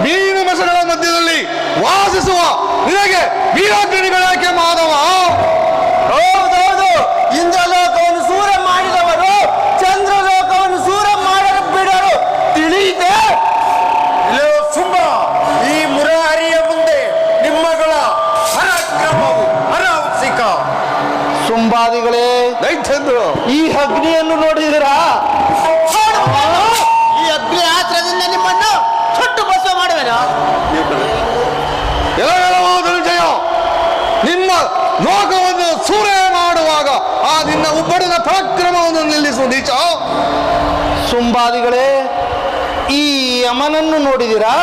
ಮೀನು ಮಸಗಳ ಮಧ್ಯದಲ್ಲಿ ವಾಸಿಸುವ ನಿನಗೆ ವೀರಾಗ್ರಣಿಗಳಾಕೆ ಮಾನವ? ಹೌದೌದು, ಇಂದ್ರಲೋಕವನ್ನು ಸೂರ ಮಾಡಿದವರು ಚಂದ್ರಲೋಕವನ್ನು ಸೂರ ಮಾಡಲು ಬಿಡರು, ತಿಳಿಯಿತೆ? ಸುಮ್ಮ, ಈ ಮುರಾರಿಯ ಮುಂದೆ ನಿಮ್ಮಗಳ ಪರಾಕ್ರಮವು ಅನಾವಶ್ಯಕ. ಸುಂಬಾದಿಗಳೇ, ದೈತ್ಯಂದ್ರು ಈ ಅಗ್ನಿಯನ್ನು ನೋಡಿದಿರಾ? ಈ ಅಗ್ನಿ ಆತ್ರದಿಂದ ನಿಮ್ಮನ್ನು ಸುಟ್ಟು ಭಸ್ಮ ಮಾಡುವೆನು. ಜಯ, ನಿನ್ನ ಲೋಕವನ್ನು ಸೂರೆ ಮಾಡುವಾಗ ಆ ನಿನ್ನ ಉಬ್ಬಡಿನ ಪರಾಕ್ರಮವನ್ನು ನಿಲ್ಲಿಸುವ ನೀಚ. ಸುಂಬಾದಿಗಳೇ, ಈ ಯಮನನ್ನು ನೋಡಿದಿರಾ?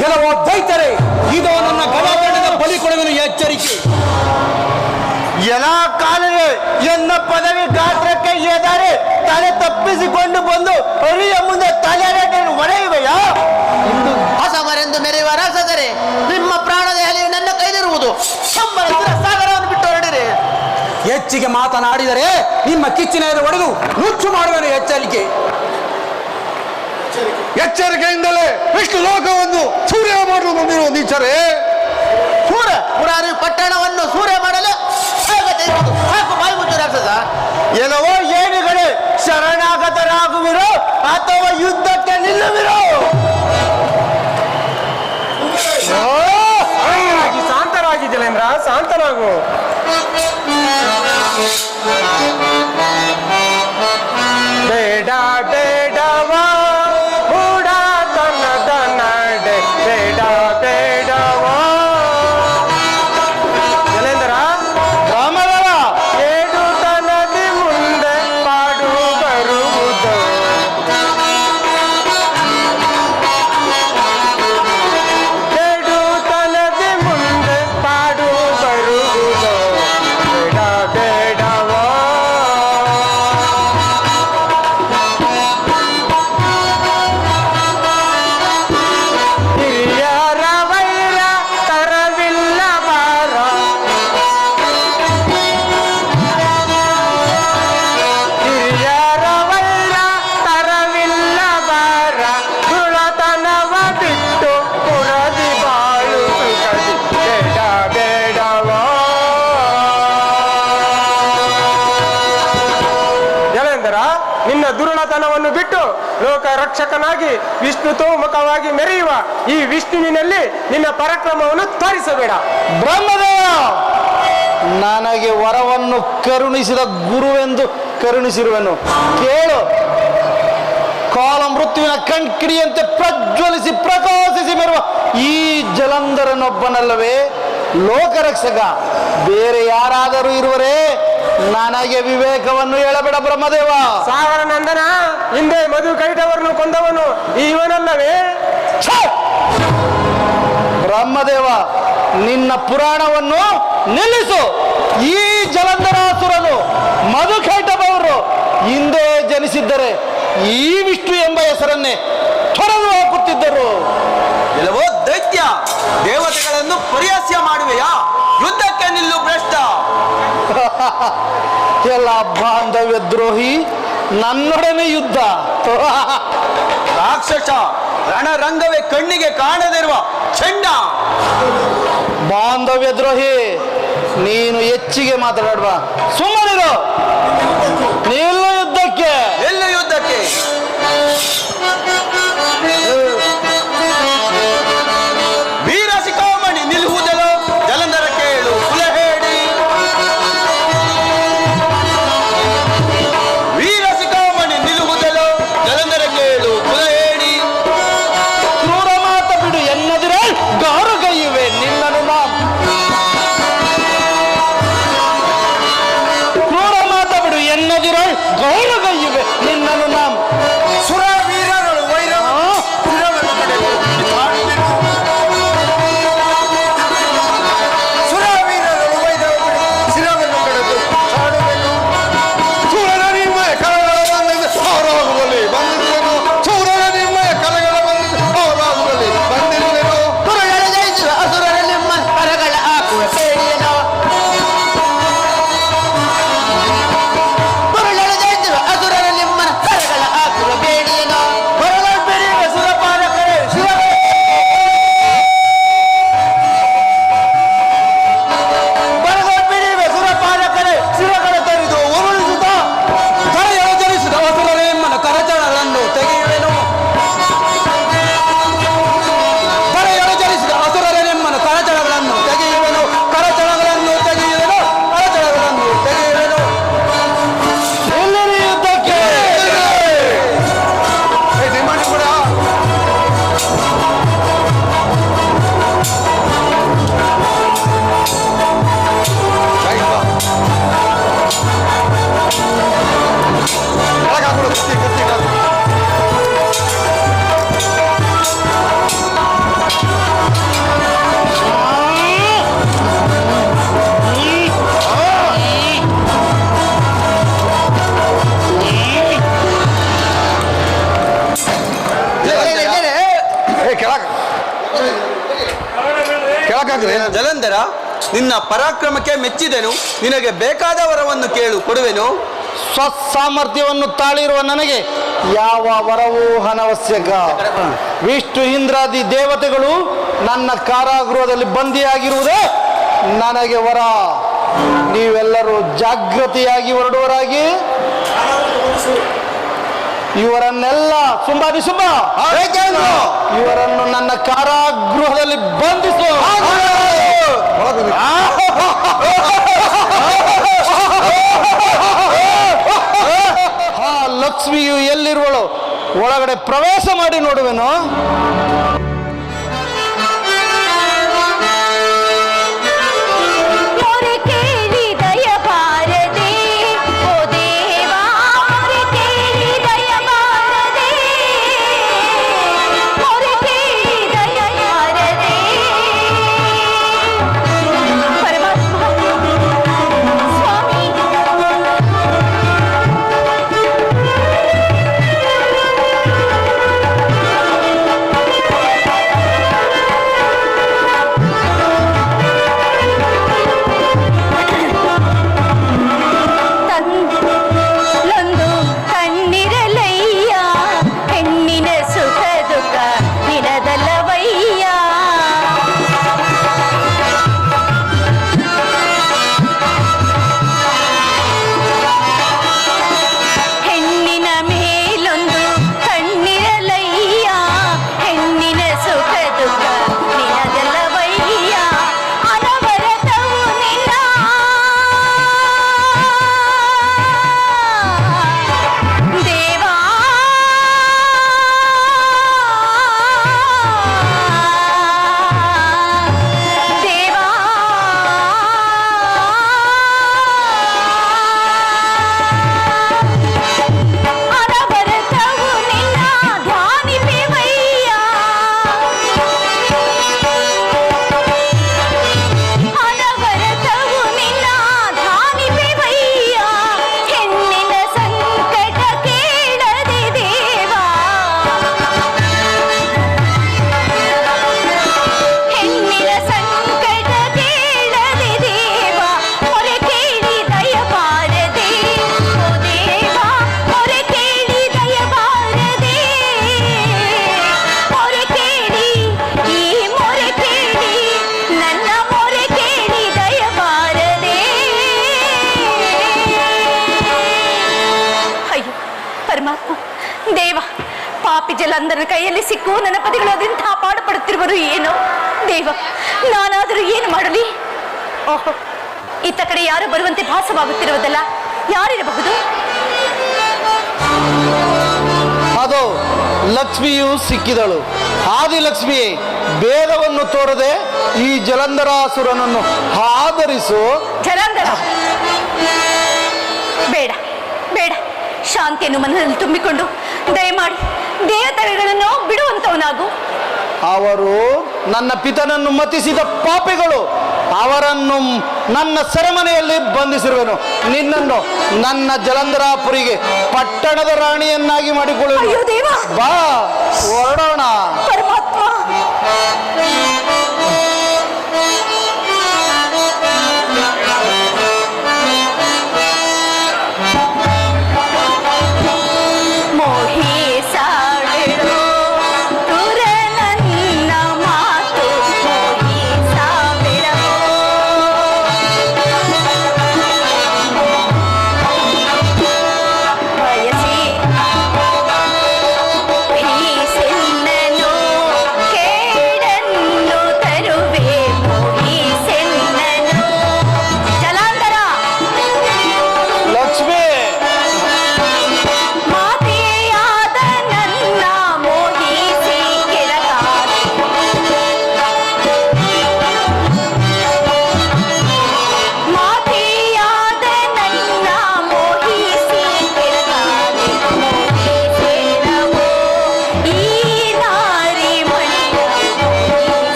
ಕೆಲವು ದೈತ್ಯರೇ, ಇದು ನನ್ನ ಗದಾಗಂಡದ ಬಲಿ ಕೊಡುವೆನು, ಎಚ್ಚರಿಕೆ. ಎಲ್ಲ ಕಾಲವೇ ಎನ್ನ ಪದವಿ ಗಾತ್ರಕ್ಕೆ ಎದರೆ ತಲೆ ತಪ್ಪಿಸಿಕೊಂಡು ಬಂದು ಹರಿಯ ಮುಂದೆ ತಲೆಯನ್ನು ಒಡೆಯುವೆಯಾ? ಇಂದು ಹೊಸವರೆಂದು ಮೆರೆಯುವ ರಾಸದರೆ ನಿಮ್ಮ ಪ್ರಾಣದ ಎಲೆಯು ನನ್ನ ಕೈಲಿರುವುದು. ಸಾಗರವನ್ನು ಬಿಟ್ಟು ಹೊರಡಿರಿ. ಹೆಚ್ಚಿಗೆ ಮಾತನಾಡಿದರೆ ನಿಮ್ಮ ಕಿಚ್ಚಿನ ಒಡೆದು ನುಚ್ಚು ಮಾಡುವೆನು, ಎಚ್ಚರಿಕೆ. ಎಚ್ಚರಿಕೆಯಿಂದಲೇ ವಿಷ್ಣು ಲೋಕವನ್ನು ಸೂರ್ಯ ಮಾಡಲು ಬಂದಿರುವ ನೀಚರೇ. ಸೂರ್ಯ ಮುರಾರಿ ಪಟ್ಟಣವನ್ನು ಸೂರ್ಯ ಮಾಡಲು ಸಾಕು ಬಾಯಿ ಮುಚ್ಚು ರಾಕ್ಷಸ. ಏನವೋ ಏನುಗಳೇ, ಶರಣಾಗತರಾಗುವಿರೋ ಅಥವಾ ಯುದ್ಧಕ್ಕೆ ನಿಲ್ಲುವಿರೋ? ಶಾಂತರಾಗಿ ಜಲೇಂದ್ರ, ಶಾಂತನಾಗು. ಬೇಡ ಬೇಡವಾ ಹೂಡ ತನ್ನದ ನಡೆ, ಬೇಡ ಬೇಡವಾ. ಜಲೇಂದ್ರ, ರಾಮದೇವ, ಏಡು ತನದಿ ಮುಂದೆ ಪಾಡು ಬರುವುದು. ಏಡು ತನದಿ ಮುಂದೆ ಪಾಡು ಬರುವುದು. ಬೇಡ ಬೇಡವಾ. ಹಿರಿಯರ ವೈರ ತರವಿಲ್ಲ ಬಾರ, ಹಿರಿಯರ ವೈರ ತರವಿಲ್ಲ ಬಾರ, ದುಳತನವ ಬಿಟ್ಟು ಪುರದಿ ಬಾಳು ಸುಖದಿ. ಬೇಡ ಬೇಡವಾ. ಜಲೇಂದ್ರ, ನಿನ್ನ ದುರುಳತನವನ್ನು ಬಿಟ್ಟು ಲೋಕ ರಕ್ಷಕನಾಗಿ ವಿಷ್ಣುತೋಮುಖವಾಗಿ ಮೆರೆಯುವ ಈ ವಿಷ್ಣುವಿನಲ್ಲಿ ನಿನ್ನ ಪರಾಕ್ರಮವನ್ನು ತೋರಿಸಬೇಡ. ಬ್ರಹ್ಮದೇವ, ನನಗೆ ವರವನ್ನು ಕರುಣಿಸಿದ ಗುರುವೆಂದು ಕರುಣಿಸಿರುವೆನು. ಕೇಳು, ಕಾಲ ಮೃತ್ಯುವಿನ ಕಣ್ಕಿಡಿಯಂತೆ ಪ್ರಜ್ವಲಿಸಿ ಪ್ರಕಾಶಿಸಿ ಬರುವ ಈ ಜಲಂಧರನೊಬ್ಬನಲ್ಲವೇ ಲೋಕರಕ್ಷಕ? ಬೇರೆ ಯಾರಾದರೂ ಇರುವರೇ? ನನಗೆ ವಿವೇಕವನ್ನು ಹೇಳಬೇಡ ಬ್ರಹ್ಮದೇವ. ಸಾಗರ ನಂದನ, ಹಿಂದೆ ಮಧು ಕೈಟವರನ್ನು ಕೊಂದವನು ಇವನಲ್ಲವೇ? ಛೆ! ಬ್ರಹ್ಮದೇವ, ನಿನ್ನ ಪುರಾಣವನ್ನು ನಿಲ್ಲಿಸು. ಈ ಜಲಂಧರಾಸುರನು ಮಧುಕೈಟಭವರು ಹಿಂದೆ ಜನಿಸಿದ್ದರೆ ಈ ವಿಷ್ಣು ಎಂಬ ಹೆಸರನ್ನೇ ತೊರೆದು ಹಾಕುತ್ತಿದ್ದರು. ಇಲ್ಲವೋ ದೈತ್ಯ, ದೇವತೆಗಳನ್ನು ಪರಿಹಾಸ್ಯ ಮಾಡುವೆಯಾ? ಯುದ್ಧಕ್ಕೆ ನಿಲ್ಲು ಭ್ರಷ್ಟ. ಎಲ್ಲ ಬಾಂಧವ್ಯ ದ್ರೋಹಿ, ನನ್ನೊಡನೆ ಯುದ್ಧ. ರಾಕ್ಷಸ, ರಣರಂಗವೇ ಕಣ್ಣಿಗೆ ಕಾಣದಿರುವ ಚಂಡ. ಬಾಂಧವ್ಯ ದ್ರೋಹಿ, ನೀನು ಹೆಚ್ಚಿಗೆ ಮಾತನಾಡುವ. ಸುಮ್ಮನಿರು. ನಿಲ್ಲು ಯುದ್ಧಕ್ಕೆ. ಎಲ್ಲ ಯುದ್ಧಕ್ಕೆ. ವೀರ ಶಿಖಾಮಣಿ ನಿಲ್ಲುವುದಲ್ಲ, ಜಲಂಧರ ಕೇಳು ಕುಲ ಹೇಳಿ. ವೀರ ಶಿಖಾಮಣಿ ನಿಲ್ಲುವುದಲ್ಲ, ಜಲಂಧರ ಕೇಳು ಕುಲ ಹೇಳಿ. ಕ್ರೂರ ಮಾತ ಬಿಡು ಎನ್ನದಿರೇ ಗಾರುಗೈಯುವೆ ನಿನ್ನನು ನಾನು. ಕ್ರೂರ ಮಾತ ಬಿಡು ಯಾಕಾಗ್ರೆ ಜಲಂಧರ, ನಿನ್ನ ಪರಾಕ್ರಮಕ್ಕೆ ಮೆಚ್ಚಿದೆನು. ನಿನಗೆ ಬೇಕಾದ ವರವನ್ನು ಕೇಳು, ಕೊಡುವೆನು. ಸ್ವಸಾಮರ್ಥ್ಯವನ್ನು ತಾಳಿರುವ ನನಗೆ ಯಾವ ವರವೂ ಅನವಶ್ಯಕ. ವಿಷ್ಣು ಇಂದ್ರಾದಿ ದೇವತೆಗಳು ನನ್ನ ಕಾರಾಗೃಹದಲ್ಲಿ ಬಂದಿಯಾಗಿರುವುದೇ ನನಗೆ ವರ. ನೀವೆಲ್ಲರೂ ಜಾಗೃತಿಯಾಗಿ ಹೊರಡುವರಾಗಿ ಇವರನ್ನೆಲ್ಲ ಇವರನ್ನು ನನ್ನ ಕಾರಾಗೃಹದಲ್ಲಿ ಬಂಧಿಸು. ಆ ಲಕ್ಷ್ಮಿಯು ಎಲ್ಲಿರುವಳು? ಒಳಗಡೆ ಪ್ರವೇಶ ಮಾಡಿ ನೋಡುವೆನು. ಜಲಂಧರನ ಕೈಯಲ್ಲಿ ಸಿಕ್ಕು ನನ್ನ ಪತಿಗಳು ಅದೆಂತಹ ಪಾಡು ಪಡುತ್ತಿರುವರು ಏನೋ ದೇವ. ನಾನಾದರೂ ಏನು ಮಾಡಲಿ? ಓಹೋ, ಇತ್ತ ಕಡೆ ಯಾರು ಬರುವಂತೆ ಭಾಸವಾಗುತ್ತಿರುವುದಲ್ಲ, ಯಾರಿರಬಹುದು? ಅದು ಲಕ್ಷ್ಮಿಯು ಸಿಕ್ಕಿದಳು. ಆದಿಲಕ್ಷ್ಮಿ, ಭೇದವನ್ನು ತೋರದೆ ಈ ಜಲಂಧರಾಸುರನನ್ನು ಆದರಿಸು. ಜಲಂಧರ, ಬೇಡ ಬೇಡ, ಶಾಂತಿಯನ್ನು ಮನದಲ್ಲಿ ತುಂಬಿಕೊಂಡು ದಯಮಾಡಿ ದೇವತೆಗಳನ್ನು ಬಿಡುವಂತವನಾಗು. ಅವರು ನನ್ನ ಪಿತನನ್ನು ಮತಿಸಿದ ಪಾಪಿಗಳು. ಅವರನ್ನು ನನ್ನ ಸೆರೆಮನೆಯಲ್ಲಿ ಬಂಧಿಸಿರುವೆನು. ನಿನ್ನನ್ನು ನನ್ನ ಜಲಂಧರಾಪುರಿಗೆ ಪಟ್ಟಣದ ರಾಣಿಯನ್ನಾಗಿ ಮಾಡಿಕೊಳ್ಳುವೆನು. ಬಾ, ಹೊರಡೋಣ. ಪರಮಾತ್ಮ,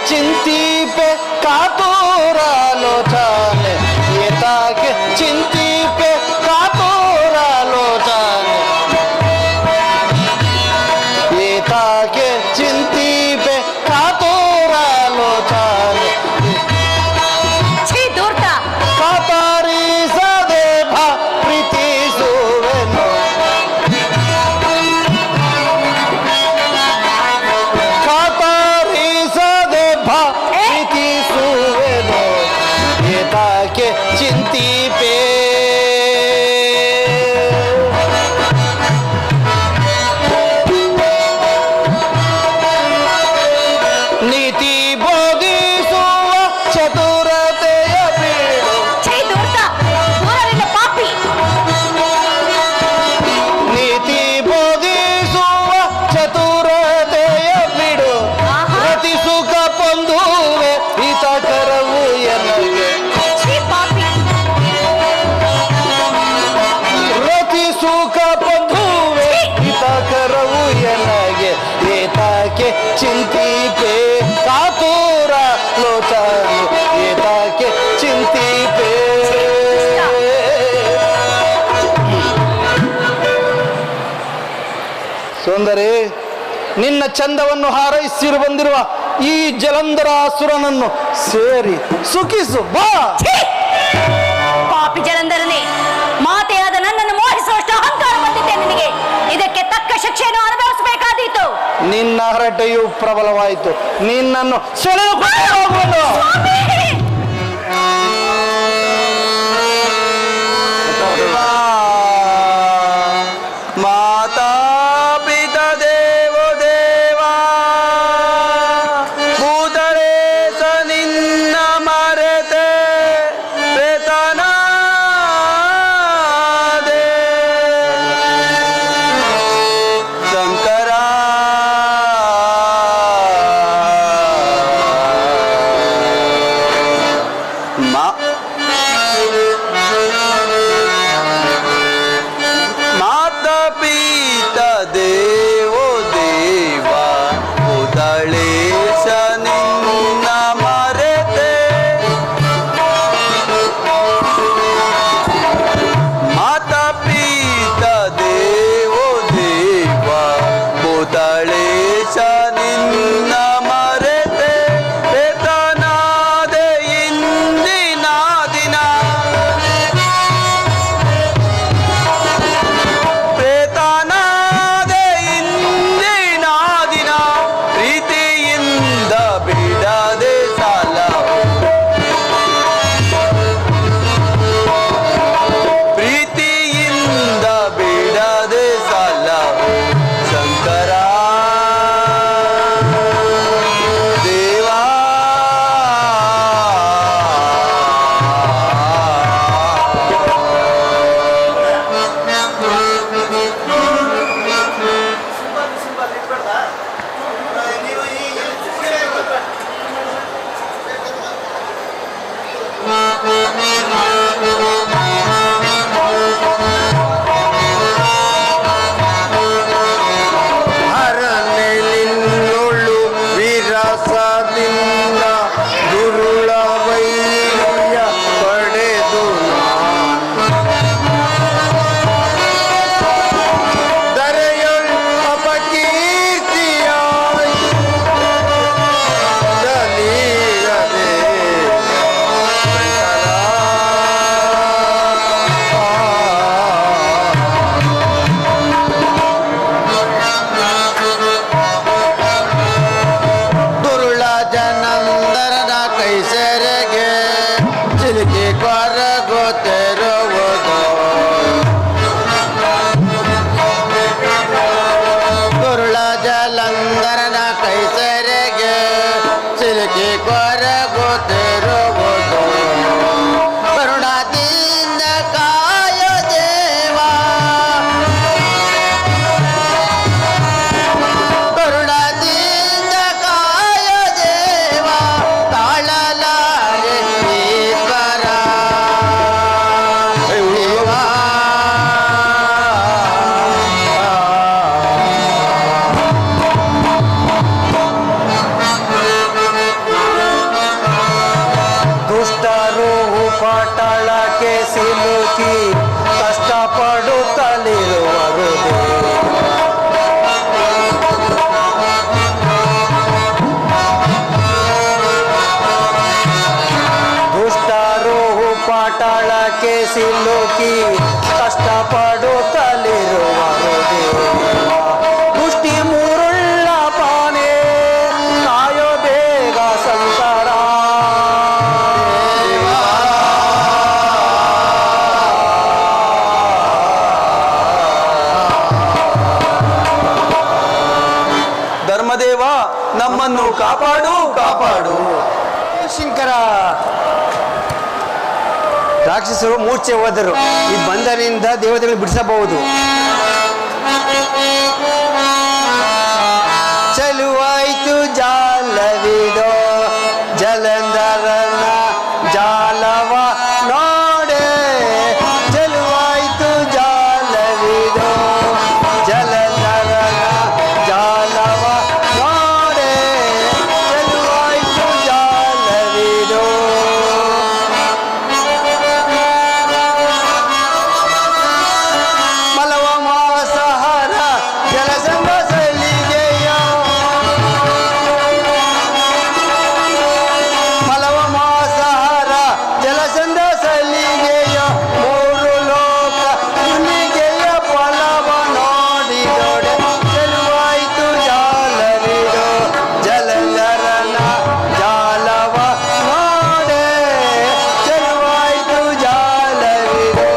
चिंती पे कातोरा लोचाने ये ಏತಾಕೆ ಚಿಂತಿಪೆ ಕಾತೋರ ಲೋಚನೆ ಏತಾಕೆ ಚಿಂತಿಪೆ ಕಾತೋರ ಲೋಚನೆ ಛೀ ದೂರ್ತ ಕಾತಾರಿಸದೆ ಪ್ರೀತಿಸುವೆನು ಕಾತಾರಿಸದೆ ಪ್ರೀತಿಸುವೆನು ಏತಾಕೆ ಚಿಂತಿಪೆ ನೀತಿ ಬೋಧಿಸುವ ಚತುರತೆಯ ಬೀಡು ಛೀ ದೂರ್ತ ದೂರವಿಲ್ಲ ಪಾಪಿ ನೀತಿ ಬೋಧಿಸುವ ಚತುರತೆಯ ಬಿಡು ಆಹಾ. ಪ್ರತಿ ಸುಖ ಪೊಂದುವೆ ಹಿತಕರವು ಎನಗೆ ಛೀ ಪಾಪಿ ಪ್ರತಿ ಸುಖ ಪೊಂದುವೆ ಹಿತಕರವು ಎನಗೆ ಏತಾಕೆ ಚಿಂತಿಪೆ ಕಾತೂರ ಲೋಚನೆ ಏತಾಕೆ ಚಿಂತಿಪೆ ಸುಂದರಿ ನಿನ್ನ ಚಂದವನ್ನು ಹಾರೈಸಿರು ಬಂದಿರುವ ಈ ಜಲಂಧರಾಸುರನನ್ನು ಸೇರಿ ಸುಖಿಸು ಬಾ ಛೀ! ಪಾಪಿ ಜಲಂಧರನೇ ಮಾತೆಯಾದ ನನ್ನನ್ನು ಮೋಹಿಸುವಷ್ಟು ಅಹಂಕಾರ ಬಂದಿದೆ ನಿನಗೆ ಇದಕ್ಕೆ ತಕ್ಕ ಶಿಕ್ಷೆಯನ್ನು ಅನುಭವಿಸಬೇಕಾದೀತು ನಿನ್ನ ಹರಟೆಯು ಪ್ರಬಲವಾಯಿತು ನಿನ್ನನ್ನು ಸೆಳೆದುಕೊಂಡು ಹೋಗುವನು. ಮಾತಾ ಪಿತ ದೇವೋ ದೇವಾ ಭೂತಳೆ ಸ ನಿನ್ನ ಮರೆತೆ ವೇತನಾದೆ ಶಂಕರ ಪಾತಾಳಕ್ಕೆ ಸಿಲುಕಿ ಕಷ್ಟಪಡುತ್ತಲಿರುವರು ದುಷ್ಟರು ಪಾತಾಳಕ್ಕೆ ಸಿಲುಕಿ ಕಷ್ಟಪಡುತ್ತಲಿರುವರು ದೃಷ್ಟಿ ಮೂರುಳ್ಳ ಪಾನೆ ಕಾಯೋ ಬೇಗ ಸಂತರ ಧರ್ಮದೇವ ನಮ್ಮನ್ನು ಕಾಪಾಡು ಕಾಪಾಡು. ಶಂಕರ, ರಾಕ್ಷಸರು ಮೂರ್ಛೆ ಹೋದರು. ಈ ಬಂಧನದಿಂದ ದೇವತೆಗಳು ಬಿಡಿಸಬಹುದು. ಚಲುವಾಯ್ತು ಜಾಲವಿದೋ ಜಲಂಧರನ ಜಾಲವ ನೋಡೆ. ಚಲುವಾಯ್ತು ಜಾಲವಿದೋ ಜಲಂಧರನ ಜಾಲವ ನೋಡೆ. ಚಲುವಾಯ್ತು ಜಾಲವಿದೋ. ಮಲವ ಮಾಸಹರ ಜಲಸಂಗ ಸಲಿಗೆಯ. ಮಲವ ಮಾಸಹರ ಜಲಸಂದ ಸಲಿಗೆಯ. ಮೂರು ಲೋಕ ಮುನಿಗೆಯ ಫಲವ ನೋಡಿದೊಡೆ. ಚೆಲುವಾಯ್ತು ಜಾಲವಿದೋ ಜಲಂಧರನ ಜಾಲವ ನೋಡೆ. ಚೆಲುವಾಯ್ತು ಜಾಲವಿದೋ.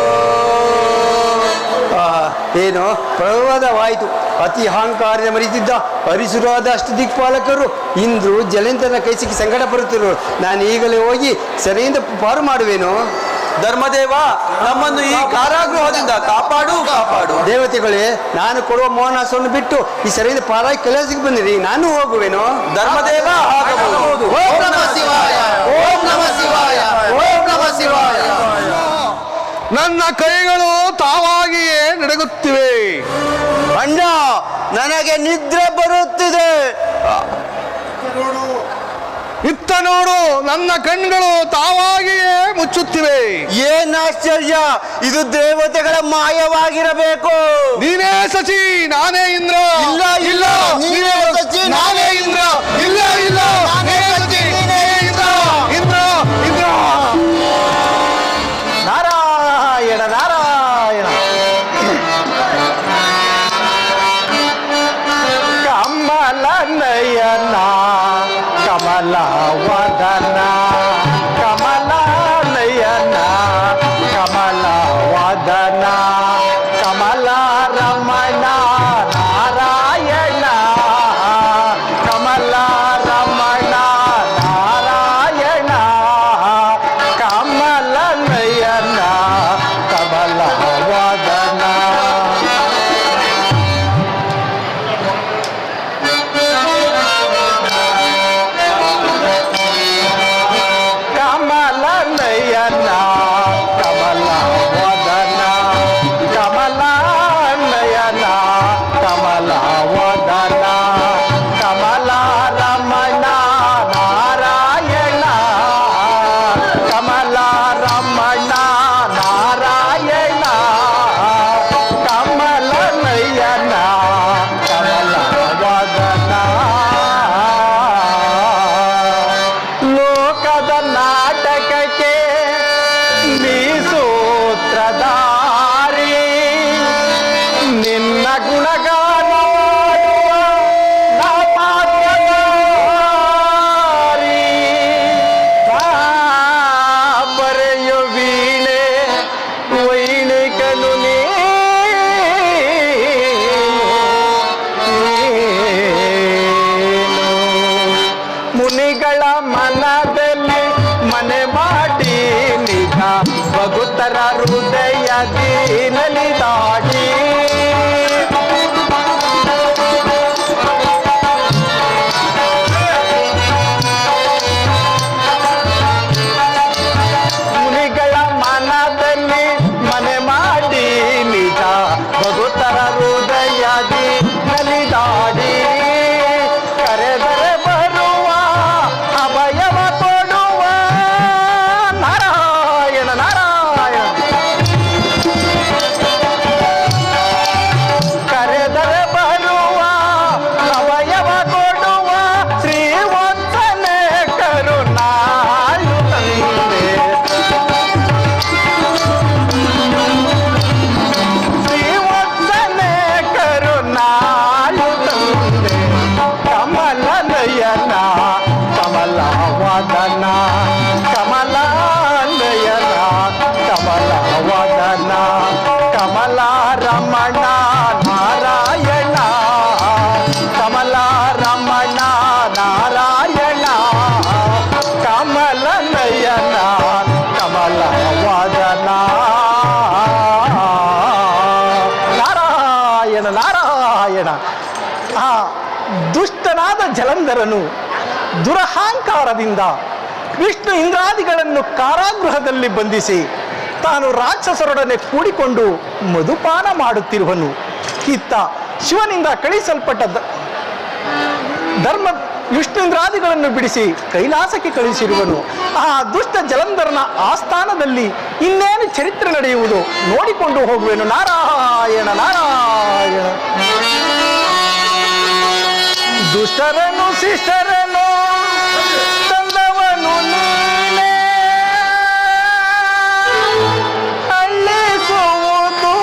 ಏನು ಪ್ರವಾದವಾಯಿತು. ಅತಿ ಅಹಂಕಾರದ ಮರಿತಿದ್ದ ಹರಿಸುರಾದ ಅಷ್ಟು ದಿಕ್ಪಾಲಕರು ಇಂದ್ರು ಜಲಂಧರನ ಕೈ ಸಿಕ್ಕಿ ಸಂಕಟ ಪಡುತ್ತಿರು. ನಾನು ಈಗಲೇ ಹೋಗಿ ಸೆರೆಯಿಂದ ಪಾರು ಮಾಡುವೇನು. ಧರ್ಮದೇವ ನಮ್ಮನ್ನು ಈ ಕಾರಾಗೃಹದಿಂದ ಕಾಪಾಡು ಕಾಪಾಡು. ದೇವತೆಗಳೇ, ನಾನು ಕೊಡುವ ಮೋಹನಾಸವನ್ನು ಬಿಟ್ಟು ಈ ಸೆರೆಯಿಂದ ಪಾರಾಗಿ ಕೈಲಾಸಕ್ಕೆ ಬಂದಿರಿ. ನಾನು ಹೋಗುವೆನು. ಧರ್ಮದೇವ ಆಗಬಹುದು. ಓಂ ನಮಃ ಶಿವಾಯ, ಓಂ ನಮಃ ಶಿವಾಯ, ಓಂ ನಮಃ ಶಿವಾಯ. ನನ್ನ ಕೈಗಳು ತಾವಾಗಿಯೇ ನಡಗುತ್ತಿವೆ. ಅಣ್ಣ, ನನಗೆ ನಿದ್ರೆ ಬರುತ್ತಿದೆ. ಇತ್ತ ನೋಡು, ನನ್ನ ಕಣ್ಗಳು ತಾವಾಗಿಯೇ ಮುಚ್ಚುತ್ತಿವೆ. ಏನ್ ಆಶ್ಚರ್ಯ! ಇದು ದೇವತೆಗಳ ಮಾಯವಾಗಿರಬೇಕು. ನೀನೇ ಸಚಿ, ನಾನೇ ಇಂದ್ರ. ಇಲ್ಲ, ಇಲ್ಲ, ನೀನೇ ಸಚಿ, ನಾನೇ ಇಂದ್ರ. ಇಲ್ಲ, ಇಲ್ಲ, ನಾನೇ ಸಚಿ, ನೀನೇ ಇಂದ್ರ. ಇಂದ್ರ, ಇಂದ್ರ. ನಾರಾಯಣ ನಾರಾಯಣ. ಕಮಲ ನಯನ ಕಮಲ ವದನ. ಕಮಲ ನಯನ ಕಮಲ ವದನ. ಕಮಲ ರಮಣ ನಾರಾಯಣ. ಕಮಲ ರಮಣ ನಾರಾಯಣ. ಕಮಲ ನಯನ ಕಮಲ ವದನ. ಕಮಲ ನಯನ ಕಮಲ ವದನ. ಕಮಲ ನಯನ ಕಮಲ ವದನ. ಕಮಲ ರಮಣ ನಾರಾಯಣ. ಕಮಲ ರಮಣ ನಾರಾಯಣ. ಕಮಲ ನಯನ ಕಮಲ ವದನ. ಲೋಕದ ನಾಟಕಕ್ಕೆ ನೀ ಸೂತ್ರಧಾರಿ. ನಿನ್ನ ಗುಣಗಾನ ಮಾಡುವ ನಾ ಪಾತ್ರಧಾರಿ. ಬರೆಯೋ ವೀಣೆ ವೈಣಿಕನು ಮುನಿಗಳ ಮನದಲ್ಲಿ ಮನೆ ಮಾಡಿ ನಿಜ ಭಗುತರ ಹೃದಯದಿ ನಲಿದಾಡಿ. ಮುನಿಗಳ ಮನದಲ್ಲಿ ಮನೆ ಮಾಡಿ ನಿಜ ಭಗುತರ ಹೃದಯದಿ ನಲಿದಾಡಿ. ಕರೆದರೆ ಬರುವ ಅಭಯವ ಕೊಡುವ ನಾರಾಯಣ ನಾರಾಯಣ ಜಲಂಧರನು ದುರಹಂಕಾರದಿಂದ ವಿಷ್ಣು ಇಂದ್ರಾದಿಗಳನ್ನು ಕಾರಾಗೃಹದಲ್ಲಿ ಬಂಧಿಸಿ ತಾನು ರಾಕ್ಷಸರೊಡನೆ ಕೂಡಿಕೊಂಡು ಮಧುಪಾನ ಮಾಡುತ್ತಿರುವನು. ಇತ್ತ ಶಿವನಿಂದ ಕಳಿಸಲ್ಪಟ್ಟ ಧರ್ಮ ವಿಷ್ಣುಂದ್ರಾದಿಗಳನ್ನು ಬಿಡಿಸಿ ಕೈಲಾಸಕ್ಕೆ ಕಳಿಸಿರುವನು. ಆ ದುಷ್ಟ ಜಲಂಧರನ ಆಸ್ಥಾನದಲ್ಲಿ ಇನ್ನೇನು ಚರಿತ್ರೆ ನಡೆಯುವುದು ನೋಡಿಕೊಂಡು ಹೋಗುವೆನು. ನಾರಾಯಣ ನಾರಾಯಣ. ದುಷ್ಟರನು ಶಿಷ್ಟರನು ತಂದವನು ನೀನೇ, ಅಳ್ಳಿಸುವುದು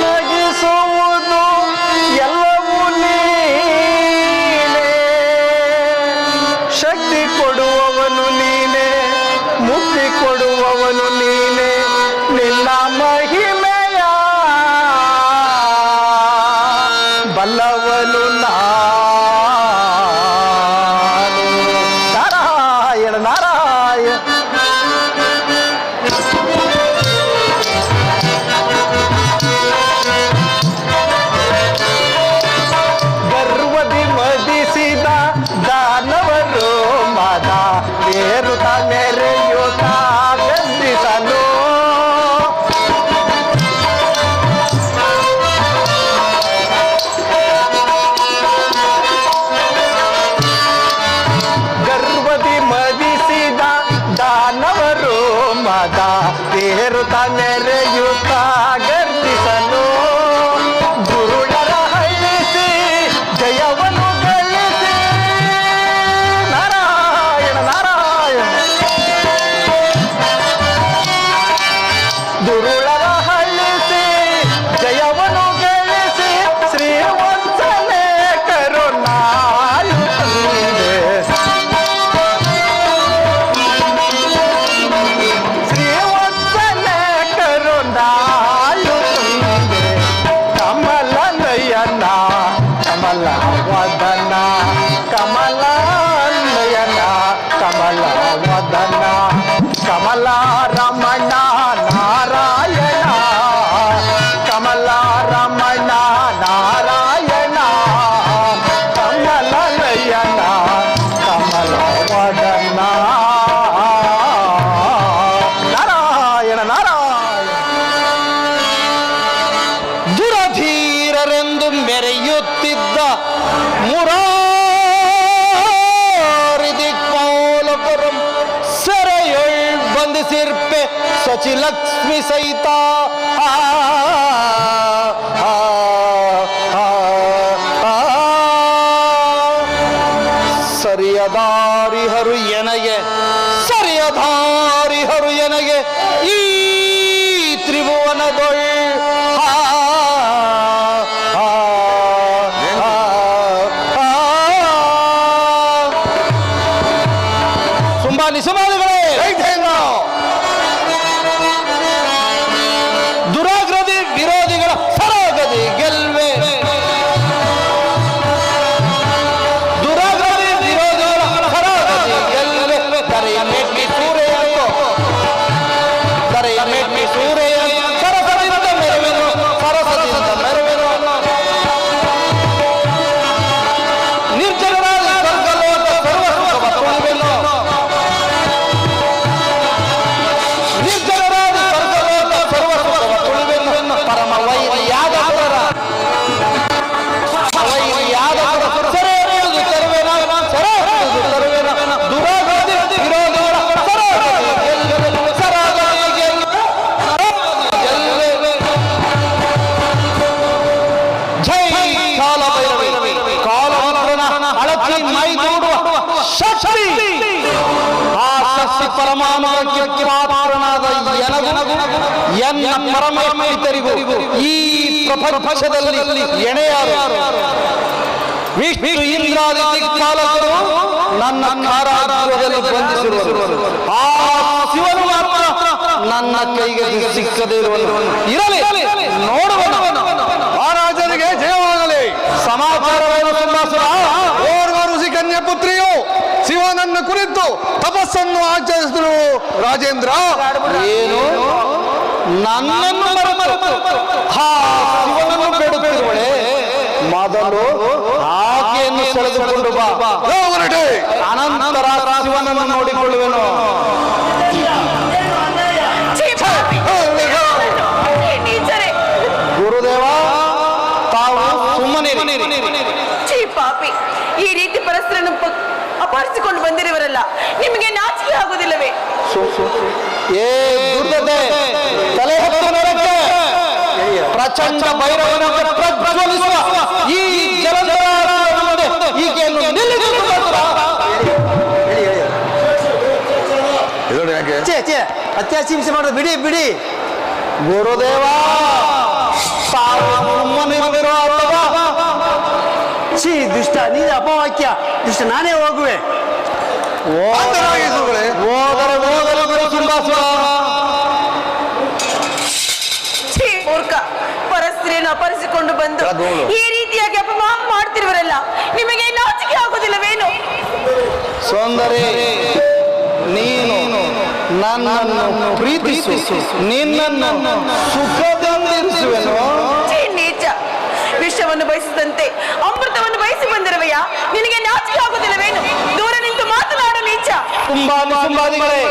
ನಗಿಸುವುದು ಎಲ್ಲವೂ ನೀನೇ. ಶಕ್ತಿ ಕೊಡುವವನು ನೀನೇ, ಮುಕ್ತಿ ಕೊಡುವವನು ನೀನೇ. ನಿನ್ನ ಮಹಿಮೆಯ ಬಲ್ಲವನು ನಾರಾಯಣ ನಾರಾಯಣ. ಗರ್ವದಿ ಮದಿಸಿದ ದಾನವರು ಮದ ಏರುತ್ತ ಮೆರೆಯುತ್ತ ಗಂಧಿಸಲು. ಗರ್ವದಿ ಮದಿಸಿದ ದಾನವರು ಮದ ಏರುತ್ತ ಮೆರೆಯುತ್ತ ಗರ್ಜಿಸಲು. ಗುರುಳರ ಹಳ್ಳಿಸಿ ಜಯವನ್ನು ಗಳಿಸಿ. ನಾರಾಯಣ ನಾರಾಯಣ. ದುರುಳರ ಹಳ್ಳಿಸಿ ಜಯವನ್ನು ಗಳಿಸಿ ಶ್ರೀವಂತನೇ ಕರುಣಾಯುತಂದೆ. ಶ್ರೀವಂತನೇ ಕರುಣಾಯುತಂದೆ. ಕಮಲ ನಯನ ಕಮಲ ವದನ ಕಮಲ ನಯನ ಕಮಲ ವದನ ಕಮಲ ರಮಣ ನಾರಾಯಣ ಕಮಲ ರಮಣ ನಾರಾಯಣ ಕಮಲ ನಯನ ಕಮಲ ವದನ ನಾರಾಯಣ ನಾರಾಯಣ. ದುರಧೀರರೆಂದು ಮೆರೆಯುತ್ತಿದ್ದ ಮುರಾರಿ ದಿಕ್ಪಾಲಕರಂ ಸೆರೆಯೊಳ್ ಬಂಧಿಸಿರ್ಪೆ ಶಚಿಲಕ್ಷ್ಮಿ ಸಹಿತ. ಸರಿಯದಾರಿಹರು ಎನಗೆ ಸರಿಯದಾರಿಹರು ಎನಗೆ ಈ ತ್ರಿಭುವನದೊಳ್. ಸುಂಬಾಲಿ ಸುಮಾಲಿಗಳೇ ದುರಾಗ್ರದಿ ವಿರೋಧಿಗಳ ಸರಾಗದಿ ಗೆಲ್ವೆ. ದುರಾಗ್ರದಿ ವಿರೋಧಿಗಳ ಸರಾಗದಿ ಗೆಲ್ವೆ. ಕರೆಯ ಮೆಟ್ಟಿ ಸೂರೆಯ ಕರೆಯ ಮೆಟ್ಟಿ ಸೂರೆಯ ಸರಸದಿಂದ ಮೆರವೆನು ಸರಸದಿಂದ ಮೆರವೆನು. ನಿರ್ಜನರಾದ ಸ್ವರ್ಗಲೋಕ ಸರ್ವಸುಖವ ತುಳುವೆನು. ನಿರ್ಜನರಾದ ಸ್ವರ್ಗಲೋಕ ಸರ್ವಸುಖವ ತುಳುವೆನು. ಪರಮ ವೈರಿಯಾದ ಸುರರ ವೈರಿಯಾದ ಸುರ ಸೆರೆ ಹಿಡಿದು ತರುವೆನ ಸೆರೆ ಹಿಡಿದು ತರುವೆನ. ದುರಾಗದಿ ವಿರೋಧಿಗಳ ಸರಾಗದಿ ಗೆಲ್ವೆ ಸರಾಗದಿ ಗೆಲ್ವೆ. ಜೈ ಕಾಲ ಭೈರವಿ ಕಾಲವನ ಅಳಚಿ ಮೈ ನೋಡುವ ಶಕ್ತಿ. ಆ ಶಕ್ತಿ ಪರಮಾನಂದಕ್ಕೆ ಪಾತ್ರನಾದ ಎನಗೂ ಎನ್ನ ಪರಮಪಿತರಿಗೂ ಈ ಪ್ರಪಂಚದಲ್ಲಿ ಎಣೆಯಾರು. ವಿಷ್ಣು ಇಂದ್ರಾದಿ ದಿಕ್ಪಾಲಕರು ನನ್ನ ಕಾರಾಗೃಹದಲ್ಲಿ ಬಂಧಿಸಿರುವರು. ಆ ಶಿವನು ಮಾತ್ರ ನನ್ನ ಕೈಗೆ ಸಿಕ್ಕದೇ ಇರುವನು. ಇರಲಿ ನೋಡುವನು. ಮಹಾರಾಜನಿಗೆ ಜಯವಾಗಲಿ. ಸಮಾಚಾರವೇನು ಸಿಂಹಾಸುರ? ಓರ್ವ ಋಷಿ ಕನ್ಯಾ ಪುತ್ರಿಯು ಶಿವನನ್ನು ಕುರಿತು ತಪಸ್ಸನ್ನು ಆಚರಿಸಿದರು ರಾಜೇಂದ್ರ. ಏನು ನನ್ನನ್ನು ಮರೆತು ಆ ಶಿವನನ್ನು ಬೇಡುತ್ತಿರುವಳೆ? ಮೊದಲು ಆಕೆ ಆಕೆಯನ್ನು ಸೆಳೆದುಕೊಂಡು ಬಾ. ಹೊರಟೆ ಅನಂತರ ಶಿವನನ್ನು ನೋಡಿಕೊಳ್ಳುವೆನು. ಛೀ, ಪಾಪಿ! ಈ ನೀಚರೇ! ಗುರುದೇವ, ತಾವು ಸುಮ್ಮನೆ ಛೀ, ಪಾಪಿ! ಈ ರೀತಿ ಪರಸ್ಪರನ್ನು ಅಪಹರಿಸಿಕೊಂಡು ಬಂದಿರುವರಲ್ಲ, ನಿಮಗೆ ನಾಚಿಕೆ ಆಗುವುದಿಲ್ಲವೇ? ಏ ದುರ್ಗತೆ, ತಲೆ ಹೊತ್ತು ನರಕ್ಕೆ ಪ್ರಚಂಡ ಭೈರವನಂತೆ ಪ್ರಜ್ವಲಿಸುವ ಈ ಜಲಂಧರ ಮುಂದೆ ಈಕೆಯನ್ನು ನಿಲ್ಲಿಸುವುದು ಮಾತ್ರ. ಇದೊಂದು ಯಾಕೆ ಅತ್ಯಾಚಾರ ಹಿಂಸೆ ಮಾಡೋದು ಬಿಡಿ ಬಿಡಿ. ಗುರುದೇವ, ತಾವು ಸುಮ್ಮನಿರುವಿರೋ ಅಥವಾ ಛೀ ದುಷ್ಟ, ನೀನು ಅಪವಾಕ್ಯ ದುಷ್ಟ, ನಾನೇ ಹೋಗುವೆ. ಅಂತರಾಗಿಸುಗಳೇ ಹೋದರೆ ಗುರು ಸುಂಬಾಸುರ. ಛೀ, ಮೂರ್ಖ! ಪರಸ್ತ್ರೀಯನ್ನು ಅಪಹರಿಸಿಕೊಂಡು ಬಂದು ಈ ರೀತಿಯಾಗಿ ಅಪಮಾನ ಮಾಡ್ತಿರುವರಲ್ಲ, ನಿಮಗೆ ನಾಚಿಕೆ ಆಗುವುದಿಲ್ಲವೇನು? ಸುಂದರಿ, ನೀನು ನನ್ನನ್ನು ಪ್ರೀತಿಸು, ನಿನ್ನನ್ನು ಸುಖದಿಂದಿರಿಸುವೆನು. ಛೀ, ನೀಚ! ವಿಷವನ್ನು ಬಯಸಿದಂತೆ ಅಮೃತವನ್ನು ಬಯಸಿ ಬಂದಿರುವೆಯ, ನಿನಗೆ ನಾಚಿಕೆ ಆಗುವುದಿಲ್ಲವೇನು? ದೂರ ನಿಂತು ಮಾತನಾಡು, ನೀಚ! ಸುಂಬಾದಿಗಳೇ,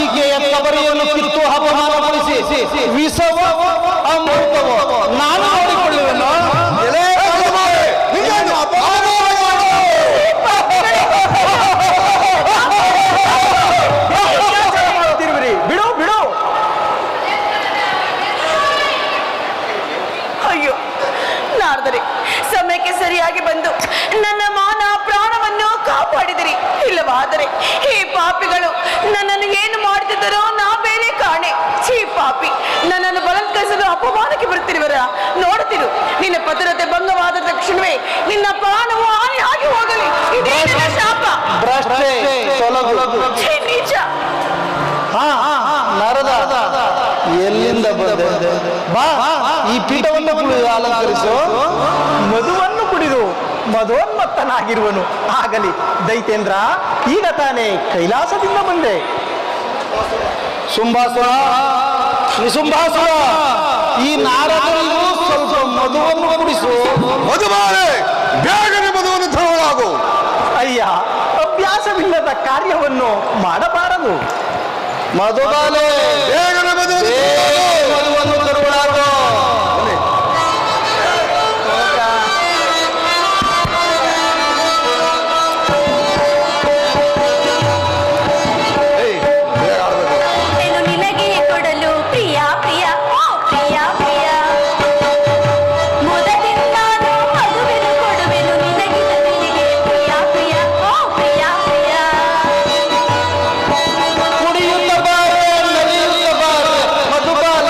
ಈಕೆಯ ತವರಿಯನ್ನು ಕಿತ್ತು ಅಪಮಾನಗೊಳಿಸಿ ವಿಷವ ಅಮೃತವ ನಾನು ನೋಡಿಕೊಳ್ಳುವೆನು. ಬಿಡು ಬಿಡು. ಅಯ್ಯೋ ನಾರದರೆ, ಸಮಯಕ್ಕೆ ಸರಿಯಾಗಿ ಬಂದು ನನ್ನ ಮಾನ ಪ್ರಾಣವನ್ನು ಕಾಪಾಡಿದಿರಿ. ಇಲ್ಲವಾದರೆ ಈ ಪಾಪಿಗಳು ನನ್ನನ್ನು ಏನು ಮಾಡುತ್ತಿದ್ದರೋ ನಾ ಬೇರೆ ಕಾಣೆ. ಛೀ, ಪಾಪಿ! ನನ್ನನ್ನು ಬಲತ್ಕರಿಸಲು ಅಪಮಾನಕ್ಕೆ ಬರುತ್ತಿರುವರ ನೋಡುತ್ತಿರು. ನಿನ್ನ ಭದ್ರತೆ ಭಂಗವಾದ ತಕ್ಷಣವೇ ನಿನ್ನ ಪ್ರಾಣವು ಹಾನಿ ಹೋಗಲಿ. ಇದೇ ನನ್ನ ಶಾಪ. ಭ್ರಷ್ಟೆ ತೊಲಗು. ಛೀ, ನೀಚ! ನರದ ಎಲ್ಲಿಂದ ಬಂದೆ? ಬಾ, ಈ ಪೀಠವನ್ನು ಅಲಂಕರಿಸು. ಮಧುವನ್ನು ಕುಡಿದು ಮಧೋನ್ಮತ್ತನಾಗಿರುವನು. ಆಗಲಿ ದೈತೇಂದ್ರ, ಈಗ ತಾನೇ ಕೈಲಾಸದಿಂದ ಬಂದೆ. ಸುಂಬಾಸುರ, ನಿಸುಂಬಾಸುರ, ಈ ನಾರದರಿಗೂ ಸ್ವಲ್ಪ ಮಧುವನ್ನು ಕುಡಿಸು. ಮಧುಮಾರೆ, ಬೇಗನೆ ಮಧುವನ್ನು ತಗೊಳ್ಳಾಗು. ಅಯ್ಯ, ಅಭ್ಯಾಸವಿಲ್ಲದ ಕಾರ್ಯವನ್ನು ಮಾಡಬಾರದು. ಮಧುಬಾಲೆ, ಬೇಗನೆ ಮಧುವನ್ನು ತರುವಳಾಗು. ಏನು ನಿನಗೆ ಕೊಡಲು ಪ್ರಿಯ ಪ್ರಿಯ, ಓ ಪ್ರಿಯ ಪ್ರಿಯ, ಮುದದಿಂದ ನಾನು ಮದುವೆನು ಕೊಡುವೆನು ನಿನಗಿದ ನಿನಗೆ ಪ್ರಿಯ ಪ್ರಿಯ, ಓ ಪ್ರಿಯ ಪ್ರಿಯ. ಕುಡಿಯುತ್ತ ಬಾರೆ, ನಲಿಯುತ್ತ ಬಾರೆ, ಮಧುಬಾಲೆ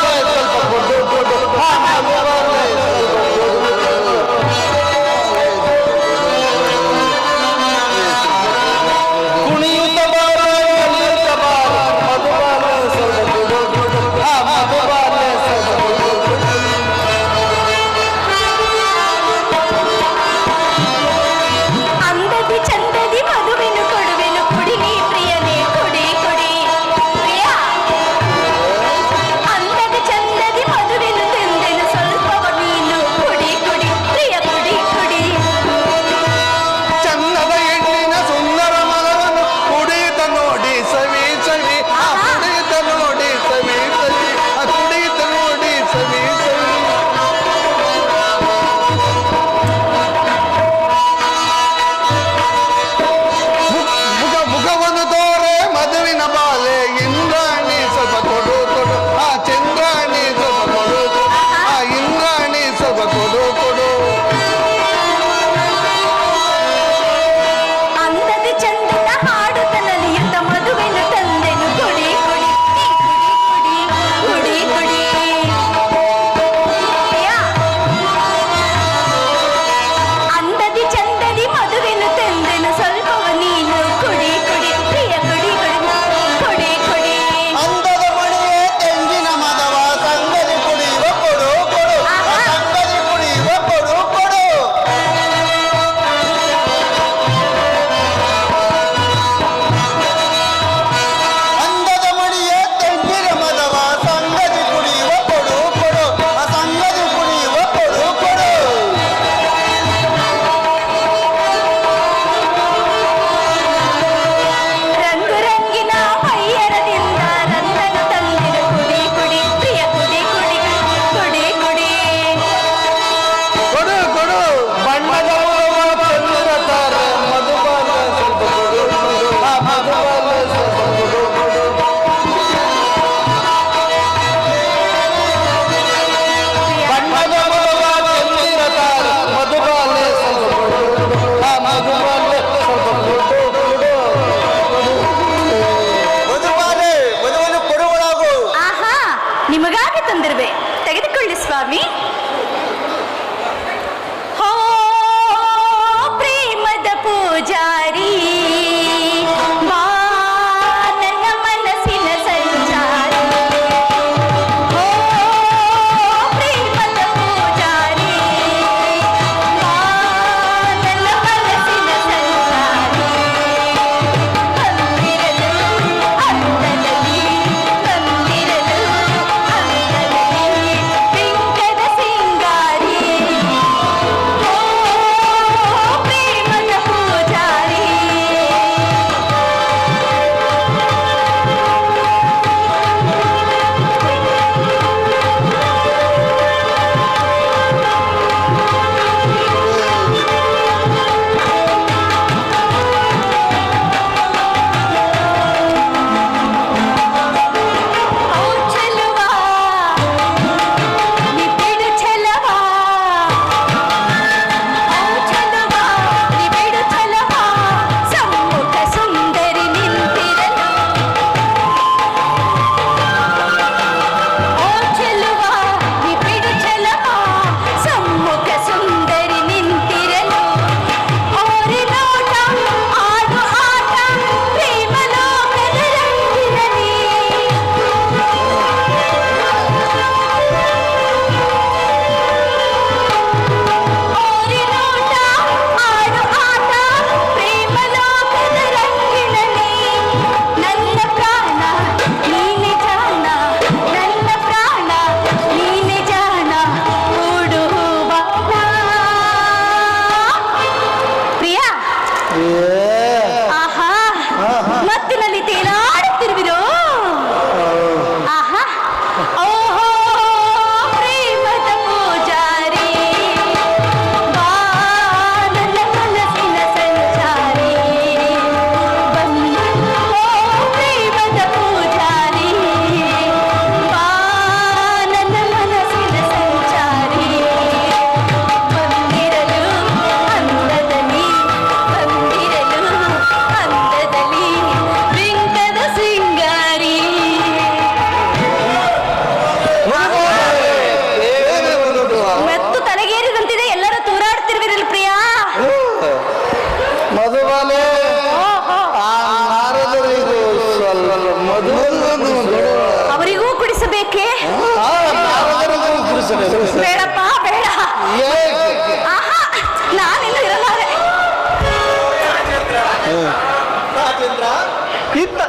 ಇತ್ತ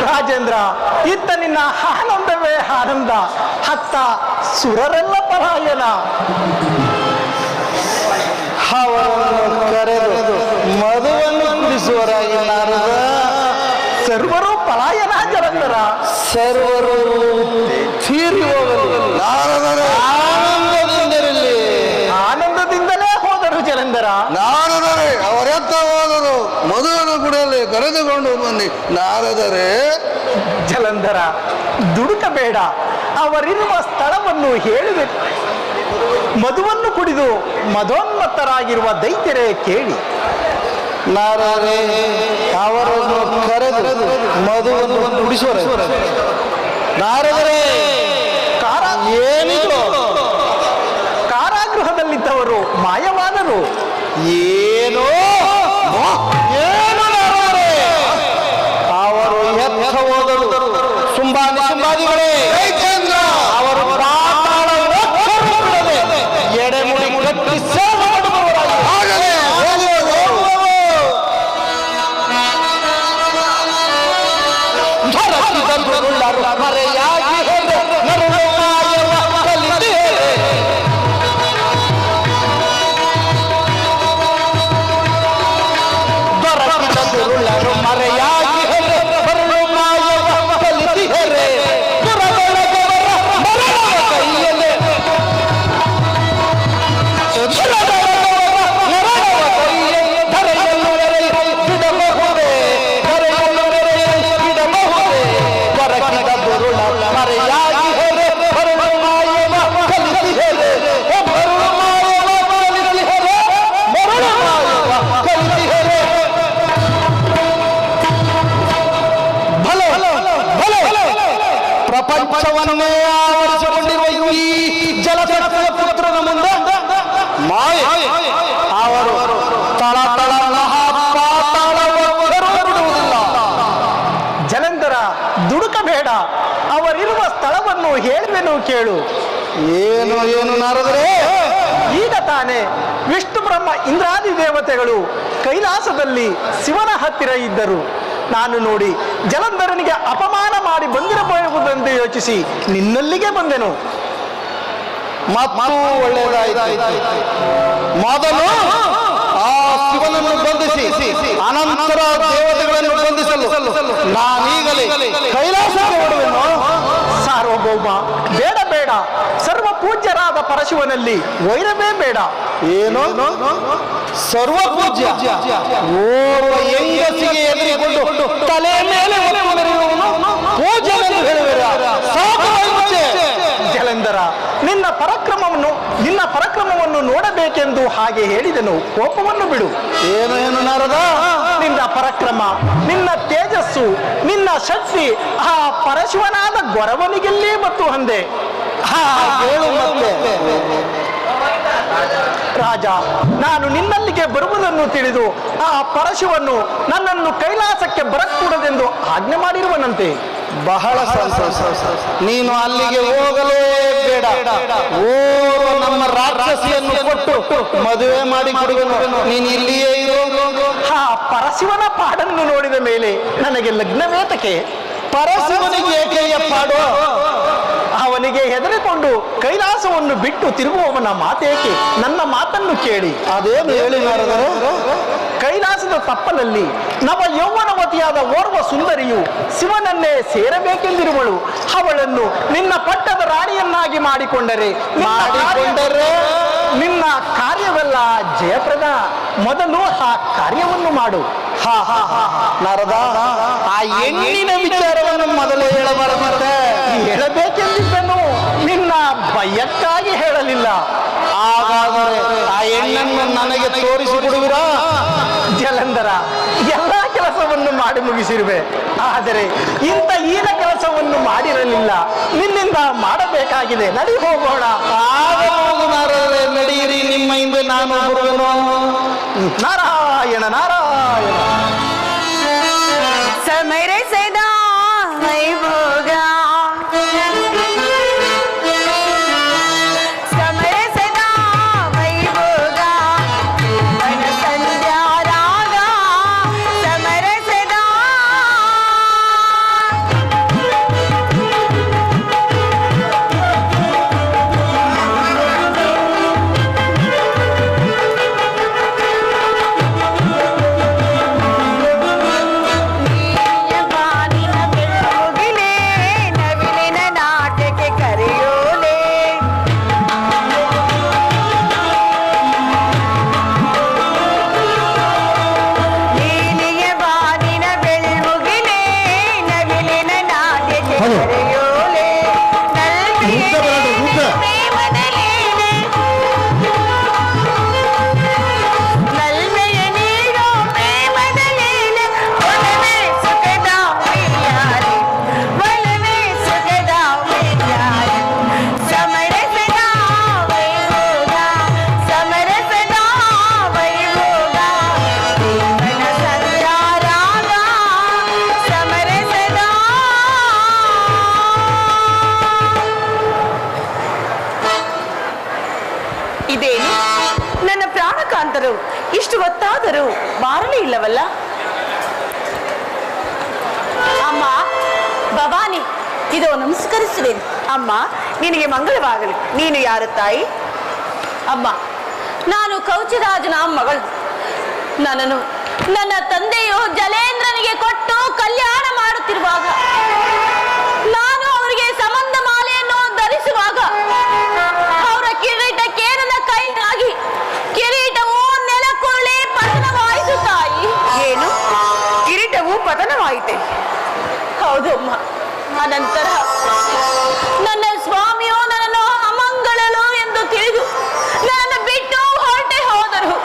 ರಾಜೇಂದ್ರ, ಇತ್ತ ನಿನ್ನ ಆನಂದವೇ ಆನಂದ, ಹತ್ತ ಸುರರೆಲ್ಲ ಪಲಾಯನ. ಅವರನ್ನು ಕರೆದು ಮಧುವನ್ನು ಕುಡಿಸುವರಾಗಿ ನಾರದ. ಸರ್ವರು ಪಲಾಯನ ಜಲಂಧರ, ಸರ್ವರು ತೀರಿ ಹೋಗಲು ನಾರದರೆ ಆನಂದದಿಂದಿರಲಿ. ಆನಂದದಿಂದಲೇ ಹೋದರು ಜಲಂಧರ. ನಾರದರೆ ಅವರೆತ್ತ ಹೋದರು, ಮಧುವನ್ನು ಕುಡಿಯಲಿ ಕರೆದುಕೊಂಡು ಬನ್ನಿ. ನಾರದರೆ ಜಲಂಧರ, ದುಡುಕಬೇಡ, ಅವರಿರುವ ಸ್ಥಳವನ್ನು ಹೇಳುವೆ. ಮಧುವನ್ನು ಕುಡಿದು ಮಧೋನ್ಮತ್ತರಾಗಿರುವ ದೈತ್ಯರೇ ಕೇಳಿ. ನಾರದರೆ ಅವರನ್ನು ಕರೆದು ಮಧುವನ್ನು ಕುಡಿಸುವರು. ನಾರದರೆ ಏನಿದು? ಕಾರಾಗೃಹದಲ್ಲಿದ್ದವರು ಮಾಯವಾದರು. ಏನೋ ಏನು ನಾರದರೆ? ಅವರು ಎತ್ತ ಹೋದರು. ಸಂಭಾದಿಗಳೇ, ಅವರು ಪಾತಾಳ ಲೋಕವನ್ನು ಬಿಡದೆ ಎಡೆಮುಡಿ ಕಟ್ಟಿ ಸೇವೆ ಮಾಡುವವರಾಗಿ ಆಗಲೇ ಧರಸಿದಂತರುಳ್ಳರು ಮರೆಯಾಗಿ ಹೋದ ನರಳು ಮಾಯವ ಕಲಿತೇವೆ. ದೊರಕಿದಂತರುಳ್ಳರು ಮರೆಯಾಗಿ ಹೋದ ನರಳು ಮಾಯವ ಕಲಿತೇವೆ. ದುರದೊಳಗವರ ಮರಣವ ಕೈಯಲ್ಲೇ ಪ್ರಪಂಚವನ್ನೇ ಆವರಿಸಿಕೊಂಡಿರುವ ಈ ಜಲಸತ್ವ ಪುತ್ರನ ಮುಂದೆ ಮಾಯೆ. ಅವರು ತಳ ತಳ ಬಿಡುವುದಿಲ್ಲ. ಜಲಂಧರ, ದುಡುಕಬೇಡ, ಅವರಿರುವ ಸ್ಥಳವನ್ನು ಹೇಳುವೆನು ಕೇಳು. ಏನು ಏನು ನಾರದರೆ? ಈಗ ತಾನೇ ವಿಷ್ಣು ಬ್ರಹ್ಮ ಇಂದ್ರಾದಿ ದೇವತೆಗಳು ಕೈಲಾಸದಲ್ಲಿ ಶಿವನ ಹತ್ತಿರ ಇದ್ದರು. ನಾನು ನೋಡಿ ಜಲಂಧರನಿಗೆ ಅಪಮಾನ ಮಾಡಿ ಬಂದಿರಬಹುದೆಂದು ಯೋಚಿಸಿ ನಿನ್ನಲ್ಲಿಗೆ ಬಂದೆನು. ಮತ್ತು ಒಳ್ಳೆಯದಾಯಿತು. ಮೊದಲು ಆ ಶಿವನನ್ನು ಬಂಧಿಸಿ ಅನಂತರ ದೇವತೆಗಳನ್ನು ಬಂಧಿಸಲು ನಾನೀಗಲೇ ಕೈಲಾಸಕ್ಕೆ ಹೊರಡುವೆನು. ಸಾರ್ವಭೌಮ, ಬೇಡ ಬೇಡ, ಸರ್ವ ಪೂಜ್ಯರಾದ ಪರಶಿವನಲ್ಲಿ ವೈರವೇ ಬೇಡ. ಏನು ಸರ್ವ ಪೂಜ್ಯ? ಓರ್ವ ಹೆಂಗಸಿಗೆ ಎದುರಿಕೊಂಡು ತಲೆ ಮೇಲೆ ಹೊತ್ತು ಮೆರೆಯುವವನು ಪೂಜ್ಯನೆಂದು ಹೇಳುವಿರಾ? ಸಾಧುವಂತೆ. ಜಲಂಧರ, ನಿನ್ನ ಪರಾಕ್ರಮವನ್ನು ನೋಡಬೇಕೆಂದು ಹಾಗೆ ಹೇಳಿದನು. ಕೋಪವನ್ನು ಬಿಡು. ಏನು ಏನು ನಾರದ? ನಿನ್ನ ಪರಾಕ್ರಮ, ನಿನ್ನ ತೇಜಸ್ಸು, ನಿನ್ನ ಶಕ್ತಿ ಆ ಪರಶಿವನಾದ ಗೊರವನಿಗೆಲ್ಲೇ ಮತ್ತು ಹಂದೆ. ಹೇಳು ಮತ್ತೆ. ರಾಜ, ನಾನು ನಿನ್ನಲ್ಲಿಗೆ ಬರುವುದನ್ನು ತಿಳಿದು ಆ ಪರಶಿವನ್ನು ನನ್ನನ್ನು ಕೈಲಾಸಕ್ಕೆ ಬರಕೂಡದೆಂದು ಆಜ್ಞೆ ಮಾಡಿರುವನಂತೆ. ಬಹಳ ಸಂತೋಷ. ನೀನು ಅಲ್ಲಿಗೆ ಹೋಗಲೇ ಬೇಡ. ಓರ್ವ ನಮ್ಮ ರಾಕ್ಷಸಿಯನ್ನು ಕೊಟ್ಟು ಮದುವೆ ಮಾಡಿ ಕೊಡುವೆನು. ನೀನು ಇಲ್ಲಿಯೇ ಇರು. ಆ ಪರಶಿವನ ಪಾಡನ್ನು ನೋಡಿದ ಮೇಲೆ ನನಗೆ ಲಗ್ನವೇತಕ್ಕೆ. ಪರಶಿವನಿಗೆ ಏಕೆಯ ಪಾಡು? ಅವನಿಗೆ ಹೆದರಿಕೊಂಡು ಕೈಲಾಸವನ್ನು ಬಿಟ್ಟು ತಿರುಗುವವನ ಮಾತೇಕೆ? ನನ್ನ ಮಾತನ್ನು ಕೇಳಿ. ಅದೇನು ಹೇಳಿ ನಾರದರೆ? ಕೈಲಾಸದ ತಪ್ಪಲಲ್ಲಿ ನವ ಯೌವನವತಿಯಾದ ಓರ್ವ ಸುಂದರಿಯು ಶಿವನನ್ನೇ ಸೇರಬೇಕೆಂದಿರುವಳು. ಅವಳನ್ನು ನಿನ್ನ ಪಟ್ಟದ ರಾಣಿಯನ್ನಾಗಿ ಮಾಡಿಕೊಂಡರೆ ನಿನ್ನ ಕಾರ್ಯವೆಲ್ಲ ಜಯಪ್ರದ. ಮೊದಲು ಆ ಕಾರ್ಯವನ್ನು ಮಾಡು. ನಾರದ, ಆ ಹೆಣ್ಣಿನ ವಿಚಾರವನ್ನು ಮೊದಲೇ ಹೇಳಬಾರದಂತೆ. ಹೇಳಬೇಕೆಂದಿದ್ದನು, ನಿನ್ನ ಭಯಕ್ಕಾಗಿ ಹೇಳಲಿಲ್ಲ. ಹಾಗಾದರೆ ಆ ಹೆಣ್ಣನ್ನು ನನಗೆ ತೋರಿಸಿಕೊಡುವಿರಾ? ಜಲಂಧರ, ಎಲ್ಲ ಕೆಲಸವನ್ನು ಮಾಡಿ ಮುಗಿಸಿರುವೆ, ಆದರೆ ಇಂಥ ಹೀನ ಕೆಲಸವನ್ನು ಮಾಡಿರಲಿಲ್ಲ. ನಿನ್ನಿಂದ ಮಾಡಬೇಕಾಗಿದೆ. ನಡಿ ಹೋಗೋಣ. ಆಗಬಹುದು ನಾರದರೆ, ನಡೆಯಿರಿ. ನಿಮ್ಮ ಹಿಂದೆ ನಾನು ಬರುವೆನು. ನಾರಾಯಣ ನಾರಾಯಣ. ಸಮರಸದ ವೈಭೋಗ, ಸಮರಸದ ವೈಭೋಗ, ವನ ಸಂಧ್ಯಾ ರಾಗ, ಸಮರಸದ ಪುರುಷರು ಇಷ್ಟು ಹೊತ್ತಾದರೂ ಬಾರಲೇ ಇಲ್ಲವಲ್ಲ? ಅಮ್ಮ ಭವಾನಿ, ಇದು ನಮಸ್ಕರಿಸುವೇನು. ಅಮ್ಮ, ನಿನಗೆ ಮಂಗಳವಾಗಲಿ. ನೀನು ಯಾರು ತಾಯಿ? ಅಮ್ಮ, ನಾನು ಕೌಚಿರಾಜನ ಮಗಳು. ನನ್ನನ್ನು ನನ್ನ ತಂದೆಯು ಜಲೇಂದ್ರನಿಗೆ ಕೊಟ್ಟು ಕಲ್ಯಾಣ ಮಾಡುತ್ತಿರುವಾಗ, ನಾನು ಅವರಿಗೆ ಸಂಬಂಧ ಮಾಲೆಯನ್ನು ಧರಿಸುವಾಗ ಅವರ ಕಿರೀಟಕ್ಕೆ ನನ್ನ ಕೈಗಾಗಿ ಕಿರೀಟವು ನೆಲಕ್ಕುರುಳಿ ಪತನವಾಯಿತು ತಾಯಿ. ಏನು? ಕಿರೀಟವು ಪತನವಾಯಿತೆ? ಹೌದು ಅಮ್ಮ. ಅನಂತರ ನನ್ನ ಸ್ವಾಮಿಯು ನನ್ನನ್ನು ಅಮಂಗಳಳು ಎಂದು ತಿಳಿದು ನನ್ನನ್ನು ಬಿಟ್ಟು ಹೊರಟೆ ಹೋದರು.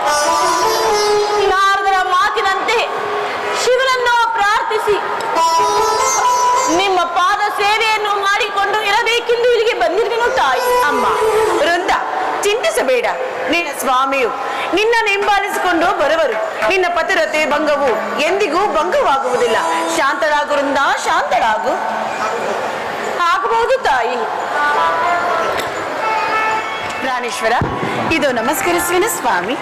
ನಾರದರ ಮಾತಿನಂತೆ ಶಿವನನ್ನು ಪ್ರಾರ್ಥಿಸಿ ನಿಮ್ಮ ಪಾದ ಸೇವೆಯನ್ನು ಮಾಡಿಕೊಂಡು ಇರಬೇಕೆಂದು ಇಲ್ಲಿಗೆ ಬಂದಿರುವೆನು ತಾಯಿ. ಅಮ್ಮ ವೃಂದ, ಚಿಂತಿಸಬೇಡ. ನಿನ್ನ ಸ್ವಾಮಿಯು ನಿನ್ನನ್ನು ಹಿಂಬಾಲಿಸಿಕೊಂಡು ಬರುವರು. ನಿನ್ನ ಪತಿರತೆ ಭಂಗವು ಎಂದಿಗೂ ಭಂಗವಾಗುವುದಿಲ್ಲ. ಶಾಂತಳಾಗು ವೃಂದ, ಶಾಂತಳಾಗು. ಆಗಬಹುದು ತಾಯಿ. ಪ್ರಾಣೇಶ್ವರ, ಇದು ನಮಸ್ಕರಿಸುವೆನು ಸ್ವಾಮಿ.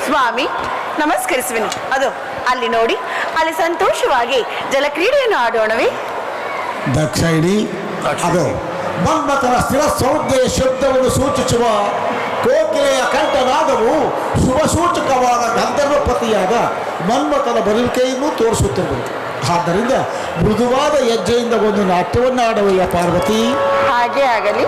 ಸ್ವಾಮಿ ನಮಸ್ಕರಿಸುವೆನು. ಅದು ಅಲ್ಲಿ ನೋಡಿ, ಅಲ್ಲಿ ಸಂತೋಷವಾಗಿ ಜಲಕ್ರೀಡೆಯನ್ನು ಆಡೋಣವೇ? ದಕ್ಷಿಣಿ ಅದು ಮನ್ಮಥನ ಸ್ಥಿರ ಸಂಜ್ಞೆಯ ಶಬ್ದವನ್ನು ಸೂಚಿಸುವ ಕೋಕಿಲೆಯ ಕಂಠನಾದವು ಶುಭ ಸೂಚಕವಾದ ಗಂಧರ್ವಪತಿಯಾದ ಮನ್ಮಥನ ಬರುವಿಕೆಯನ್ನು ತೋರಿಸುತ್ತಿರುವುದು. ಆದ್ದರಿಂದ ಮೃದುವಾದ ಹೆಜ್ಜೆಯಿಂದ ಒಂದು ನಾಟ್ಯವನ್ನು ಆಡುವೆಯ ಪಾರ್ವತಿ? ಹಾಗೆ ಆಗಲಿ.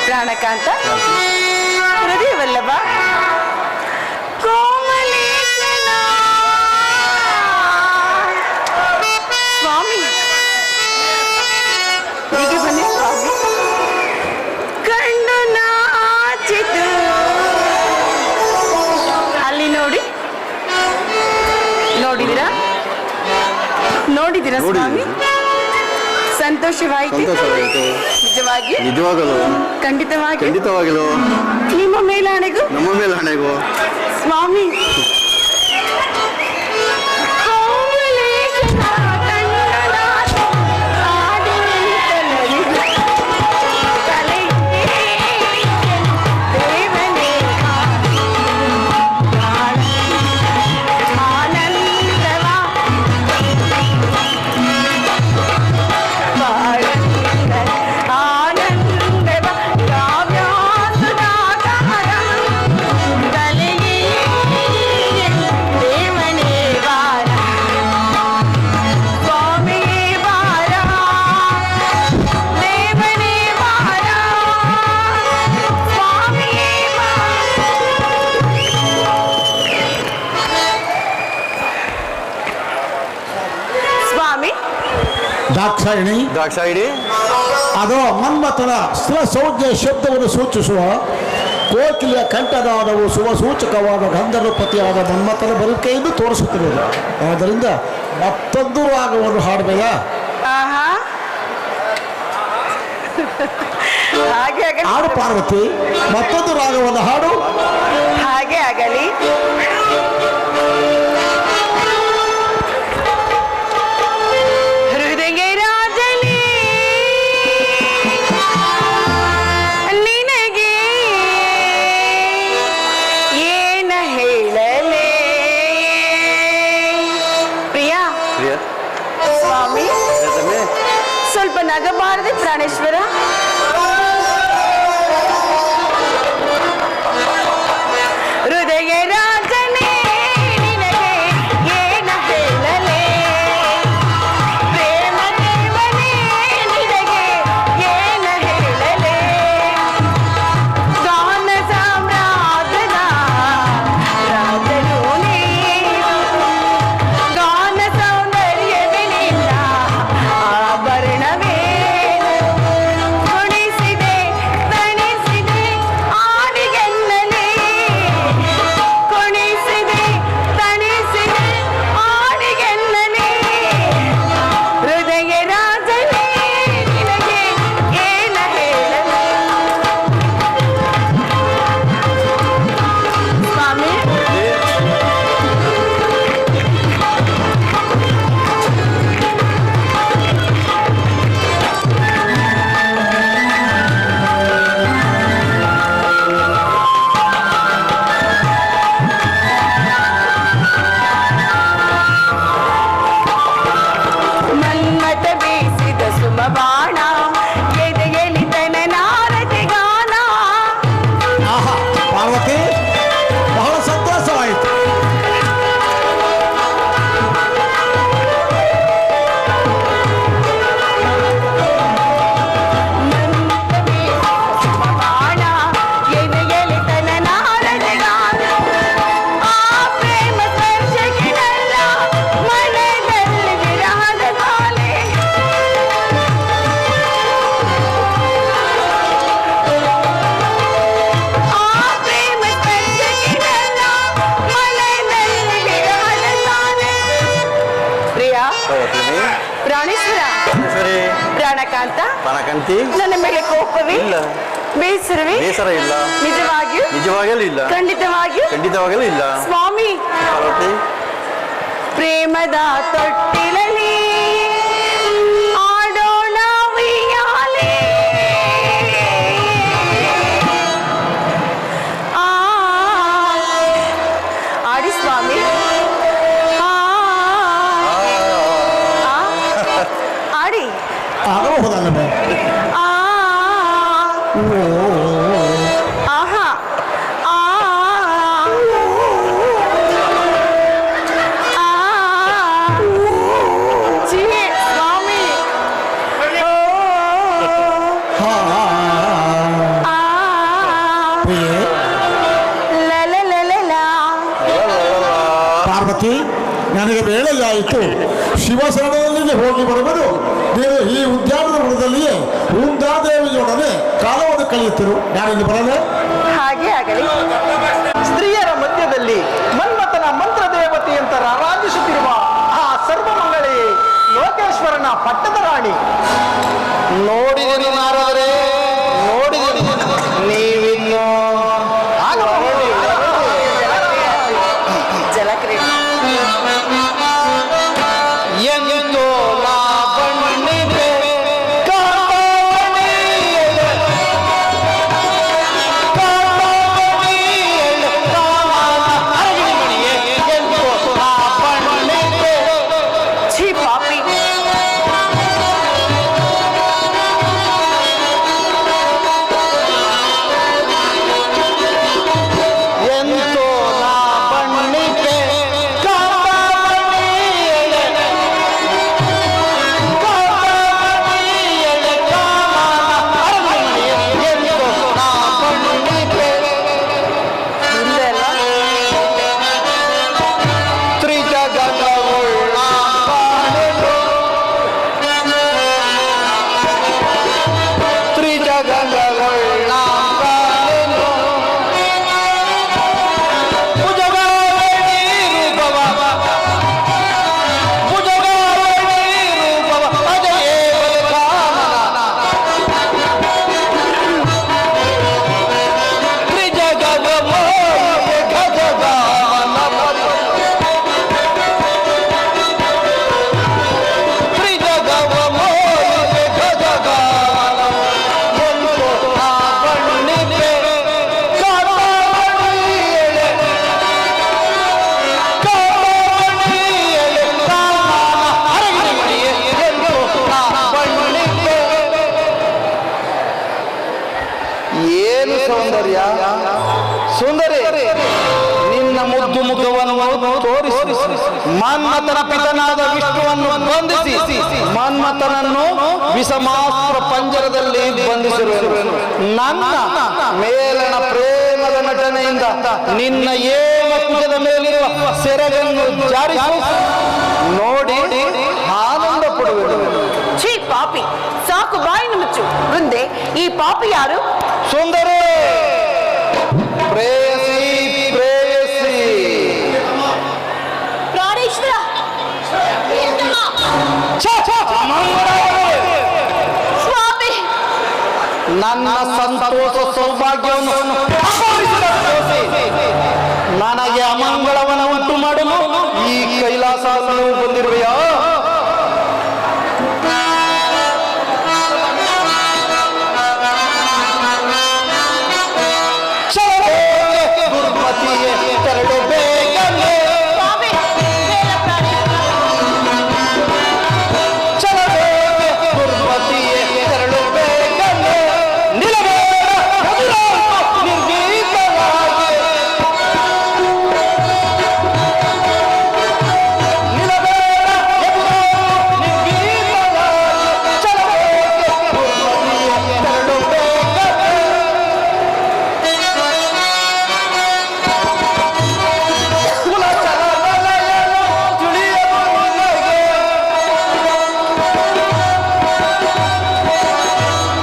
ಪ್ರಾಣಕಾಂತ, ಹೃದಯವಲ್ಲಭ, ಕೋಮಲೇಶನ ಸ್ವಾಮಿ, ಹೀಗೆ ಬನ್ನಿ ಸ್ವಾಮಿ. ಕಣ್ಣು ನಾಚಿತು, ಅಲ್ಲಿ ನೋಡಿ, ನೋಡಿದಿರಾ ನೋಡಿದಿರಾ ಸ್ವಾಮಿ? ಸಂತೋಷವಾಯಿತು. ನಿಜವಾಗಿ? ನಿಜವಾಗಲು? ಖಂಡಿತವಾಗಿಲು. ನಿಮ್ಮ ಮೇಲಾಣೆಗೂ? ನಮ್ಮ ಮೇಲಾಣೆಗೂ ಸ್ವಾಮಿ. ದಾಕ್ಷಾಯಿಣಿ ದಾಕ್ಷಾಯಿಣಿ ಅದು ಮನ್ಮಥನ ಸ್ಥಿರ ಸಂಜ್ಞೆ ಶಬ್ದವನ್ನು ಸೂಚಿಸುವ ಕೋಕಿಲೆಯ ಕಂಠನಾದವು ಶುಭ ಸೂಚಕವಾದ ಗಂಧರ್ವಪತಿಯಾದ ಮನ್ಮಥನ ಬರುವಿಕೆಯನ್ನು ತೋರಿಸುತ್ತಿರುವುದು. ಆದ್ದರಿಂದ ಮತ್ತೊಂದು ರಾಗವನ್ನು ಹಾಡಬೇಡ. ಆಹಾ ಹಾಗೆ ಆಗಲಿ ಹಾಡು ಪಾರ್ವತಿ, ಮತ್ತೊಂದು ರಾಗವನ್ನು ಹಾಡು. ಹಾಗೆ ಆಗಲಿ. ಹೃದಯ ರಾಜನೇ ನಿನಗೆ ಏನ ಹೇಳಲೇ. ಪ್ರಿಯಾ ಪ್ರಿಯ ಸ್ವಾಮಿ, ಸ್ವಲ್ಪ ನಗಬಾರದೆ ಪ್ರಾಣೇಶ್ವರ. ಹೃದಯ ರಾಜನೇ ನಿನಗೆ ಏನ ಹೇಳಲೇ. ಪ್ರೇಮ ದೇವನೇ ನಿನಗೆ ಏನ ಹೇಳಲೇ. ಗಾನ ಸಾಮ್ರಾಜ್ಯದ ರಾಜನು ನೀನು. ಗಾನ ಸೌಂದರ್ಯವೇ ನಿನ್ನ ಆಭರಣವೇನು. ಕುಣಿಸಿದೆ ತಣಿಸಿದೆ ಆಡಿಗೆನ್ನಲೇ. ಕುಣಿಸಿದೆ ತಣಿಸಿದೆ ಆಡಿಗೆನ್ನಲೇ. ಹೃದಯ ರಾಜನೇ ನಿನಗೆ ಏನ ಹೇಳಲೇ. ಸ್ವಾಮಿ, ಮನ್ಮಥ ಬೀಸಿದ ಸುಮಬಾಣ ಎದೆಯಲ್ಲಿ ತನ ನಾರದೆ ಗಾನ. ಆಹಾ ಪಾರ್ವತಿ, ಬಹಳ ಸಂತೋಷವಾಯಿತು. ಮನ್ಮಥ ಬೀಸಿದ ಸುಮಬಾಣ ಎದೆಯಲ್ಲಿ ತನ ನಾರದೆ ಗಾನ. ಆ ಪ್ರೇಮ ಸ್ಪರ್ಶಕ್ಕೆಲ್ಲ ಮನದಲ್ಲಿ ವಿರಹದ ಗಾಲೆ. ಆ ಪ್ರೇಮ ಸ್ಪರ್ಶಕ್ಕೆಲ್ಲ ಮನದಲ್ಲಿ ವಿರಹದ ಗಾಲೆ. ಪ್ರಿಯಾ ಪ್ರಾಣೇಶ್ವರ, ಸರಿ ಪ್ರಾಣಕಾಂತ, ಪಣಕಂತಿ ನನ್ನ ಮೇಲೆ ಕೋಪವೇ ಇಲ್ಲ. ಬೇಸರವೇ ಬೇಸರ ಇಲ್ಲ. ನಿಜವಾಗಿಯೂ ನಿಜವಾಗಲೂ ಇಲ್ಲ. ಖಂಡಿತವಾಗಿಯೂ ಖಂಡಿತವಾಗಲೂ ಇಲ್ಲ. ಸ್ವಾಮಿ, ಪಾರ್ವತಿ ಪ್ರೇಮದ ತೊಟ್ಟಿಲಲ್ಲಿ ಆಡೋಣ ಉಯ್ಯಾಲೆ. ಆ, ಆಡಿ ಸ್ವಾಮಿ. ಆ, ಆ, ಆಡಿ. ಆಗಬಹುದಲ್ಲವೇ? ಆ, ಆಹಾ, ಆ, ಆ, ಛೀ, ಸ್ವಾಮಿ. ಓ, ಹಾ ಆ, ಪ್ರಿಯೆ, ಲಲಲಲಲ. ಪಾರ್ವತಿ, ನನಗೆ ವೇಳೆಯಾಯಿತು. ಶಿವಸರಣದಲ್ಲಿಗೆ ಹೋಗಿ ಬರುವುದು. ನೀನು ಈ ಉದ್ಯಾನದ ಬುಡದಲ್ಲಿಯೇ ವೃಂದಾದೇವಿಯೊಡನೆ ಕಾಲವನ್ನು ಕಳೆಯುತ್ತಿರು. ನಾನಿಲ್ಲಿ ಬರಲೇ? ಹಾಗೆ ಆಗಲಿ. ಸ್ತ್ರೀಯರ ಮಧ್ಯದಲ್ಲಿ ಮನ್ಮಥನ ಮಂತ್ರ ದೇವತೆಯಂತ ರಾರಾಜಿಸುತ್ತಿರುವ ಆ ಸರ್ವಮಂಗಳೆಯೇ ಲೋಕೇಶ್ವರನ ಪಟ್ಟದ ರಾಣಿ. ನೋಡಿದೆನು ನಾರದರೆ, ನೋಡಿದೆನು. ನೀವಿನ್ನು ಜಲಕ್ರೀಡೆ. ಎಂದೋ ಲಾವಣ್ಯತೆ ಕಾಮಣಿಯಲೆ, ಕಾಮಣಿಯಲೆ, ಕಾಮನ ಅರಗಿಣಿಮಣಿಯೇ. ಎಂದೋ ಲಾವಣ್ಯತೆ ಸೌಂದರ್ಯ. ಸುಂದರಿ, ನಿನ್ನ ಮುದ್ದು ಮುಖವನ್ನು ತೋರಿಸಿ ಮನ್ಮಥನ ಪಿತನಾದ ವಿಷ್ಣುವನ್ನು ಬಂಧಿಸಿ ಮನ್ಮಥನನ್ನು ವಿಷಮಾಸ್ತ್ರ ಪಂಜರದಲ್ಲಿ ಬಂಧಿಸಿರುವೆನು. ನನ್ನ ಮೇಲನ ಪ್ರೇಮದ ನಟನೆಯಿಂದ ನಿನ್ನ ಏಮ ಕುಜದ ಮೇಲಿರುವ ಸೆರಗನ್ನು ಜಾರಿಸಿ ನೋಡಿ ಆನಂದ ಪಡುವೆನು. ಛೀ ಪಾಪಿ, ಸಾಕು ಬಾಯಿನ ಮುಚ್ಚು. ಮುಂದೆ ಈ ಪಾಪಿ ಯಾರು? ಸುಂದರಿ, ಪ್ರೇಯಸಿ ಪ್ರೇಯಸಿ. ಪ್ರಾಣೇಶ್ವರ, ಸ್ವಾಮಿ, ನನ್ನ ಸಂತೋಷ ಸೌಭಾಗ್ಯವನ್ನು ಅಪಹರಿಸಿದ ದೋಷಿ ನನಗೆ ಅಮಂಗಳವನ್ನು ಉಂಟು ಮಾಡಲು ಈ ಕೈಲಾಸವನ್ನು ಬಂದಿರುವೆಯಾ? ದುರ್ಮತಿಯೇ ತೆರಳು ಬೇಗನೆ, ಸ್ವಾಮಿ, ಬೇಡ ಪ್ರಾಣೇಶ್ವರ. ಚಲಬೇಕೆ ದುರ್ಮತಿಯೇ ತೆರಳು ಬೇಗನೆ, ನಿಲ್ಲಬೇಡ ಎದುರಾಗು ನಿರ್ಭೀತರಾಗಿ. ನಿಲ್ಲಬೇಡ ಎದುರಾಗು ನಿರ್ಭೀತರಾಗಿ. ಚಲಬೇಕೆ ದುರ್ಮತಿಯೇ ತೆರಳು ಬೇಗನೆ. ಕುಲಚಲ ವಲಯನು ತಿಳಿಯಲು ನಿನಗೆ,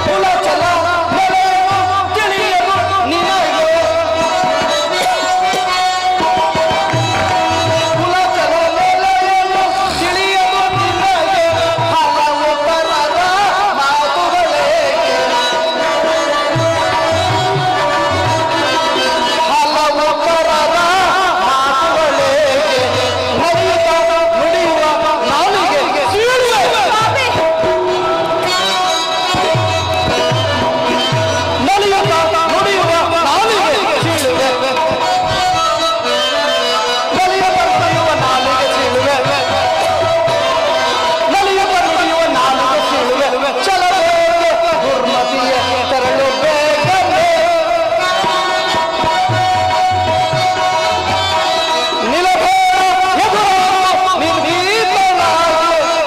ಕುಲಚಲ ವಲಯನು ತಿಳಿಯಲು ನಿನಗೆ, ಕುಲಚಲ ವಲಯನು ತಿಳಿಯಲು ನಿನಗೆ, ಹಲವು ಪರರ ಮಾತುಗಳೇಕೆ, ಹಲವು ಪರರ ಮಾತುಗಳೇಕೆ, ನಡೆಯುತ್ತ ನುಡಿಯುವ ನಾಲಿಗೆ ಸೀಳುವೆ. ಸ್ವಾಮಿ, ನಡೆಯುತ್ತ ನುಡಿಯುವ ನಾಲಿಗೆ ಸೀಳುವೆ. ನಡೆಯುತ್ತ ನುಡಿಯುವ ನಾಲಿಗೆ ಸೀಳುವೆ. ನಡೆಯುತ್ತ ನುಡಿಯುವ ನಾಲಿಗೆ ಸೀಳುವೆ. ಚಲಬೇಕೆ ದುರ್ಮತಿಯ ತೆರಳು ಬೇಗನೆ, ನಿಲ್ಲಬೇಡ ಎದುರಾಗು ನಿರ್ಭೀತರಾಗಿ.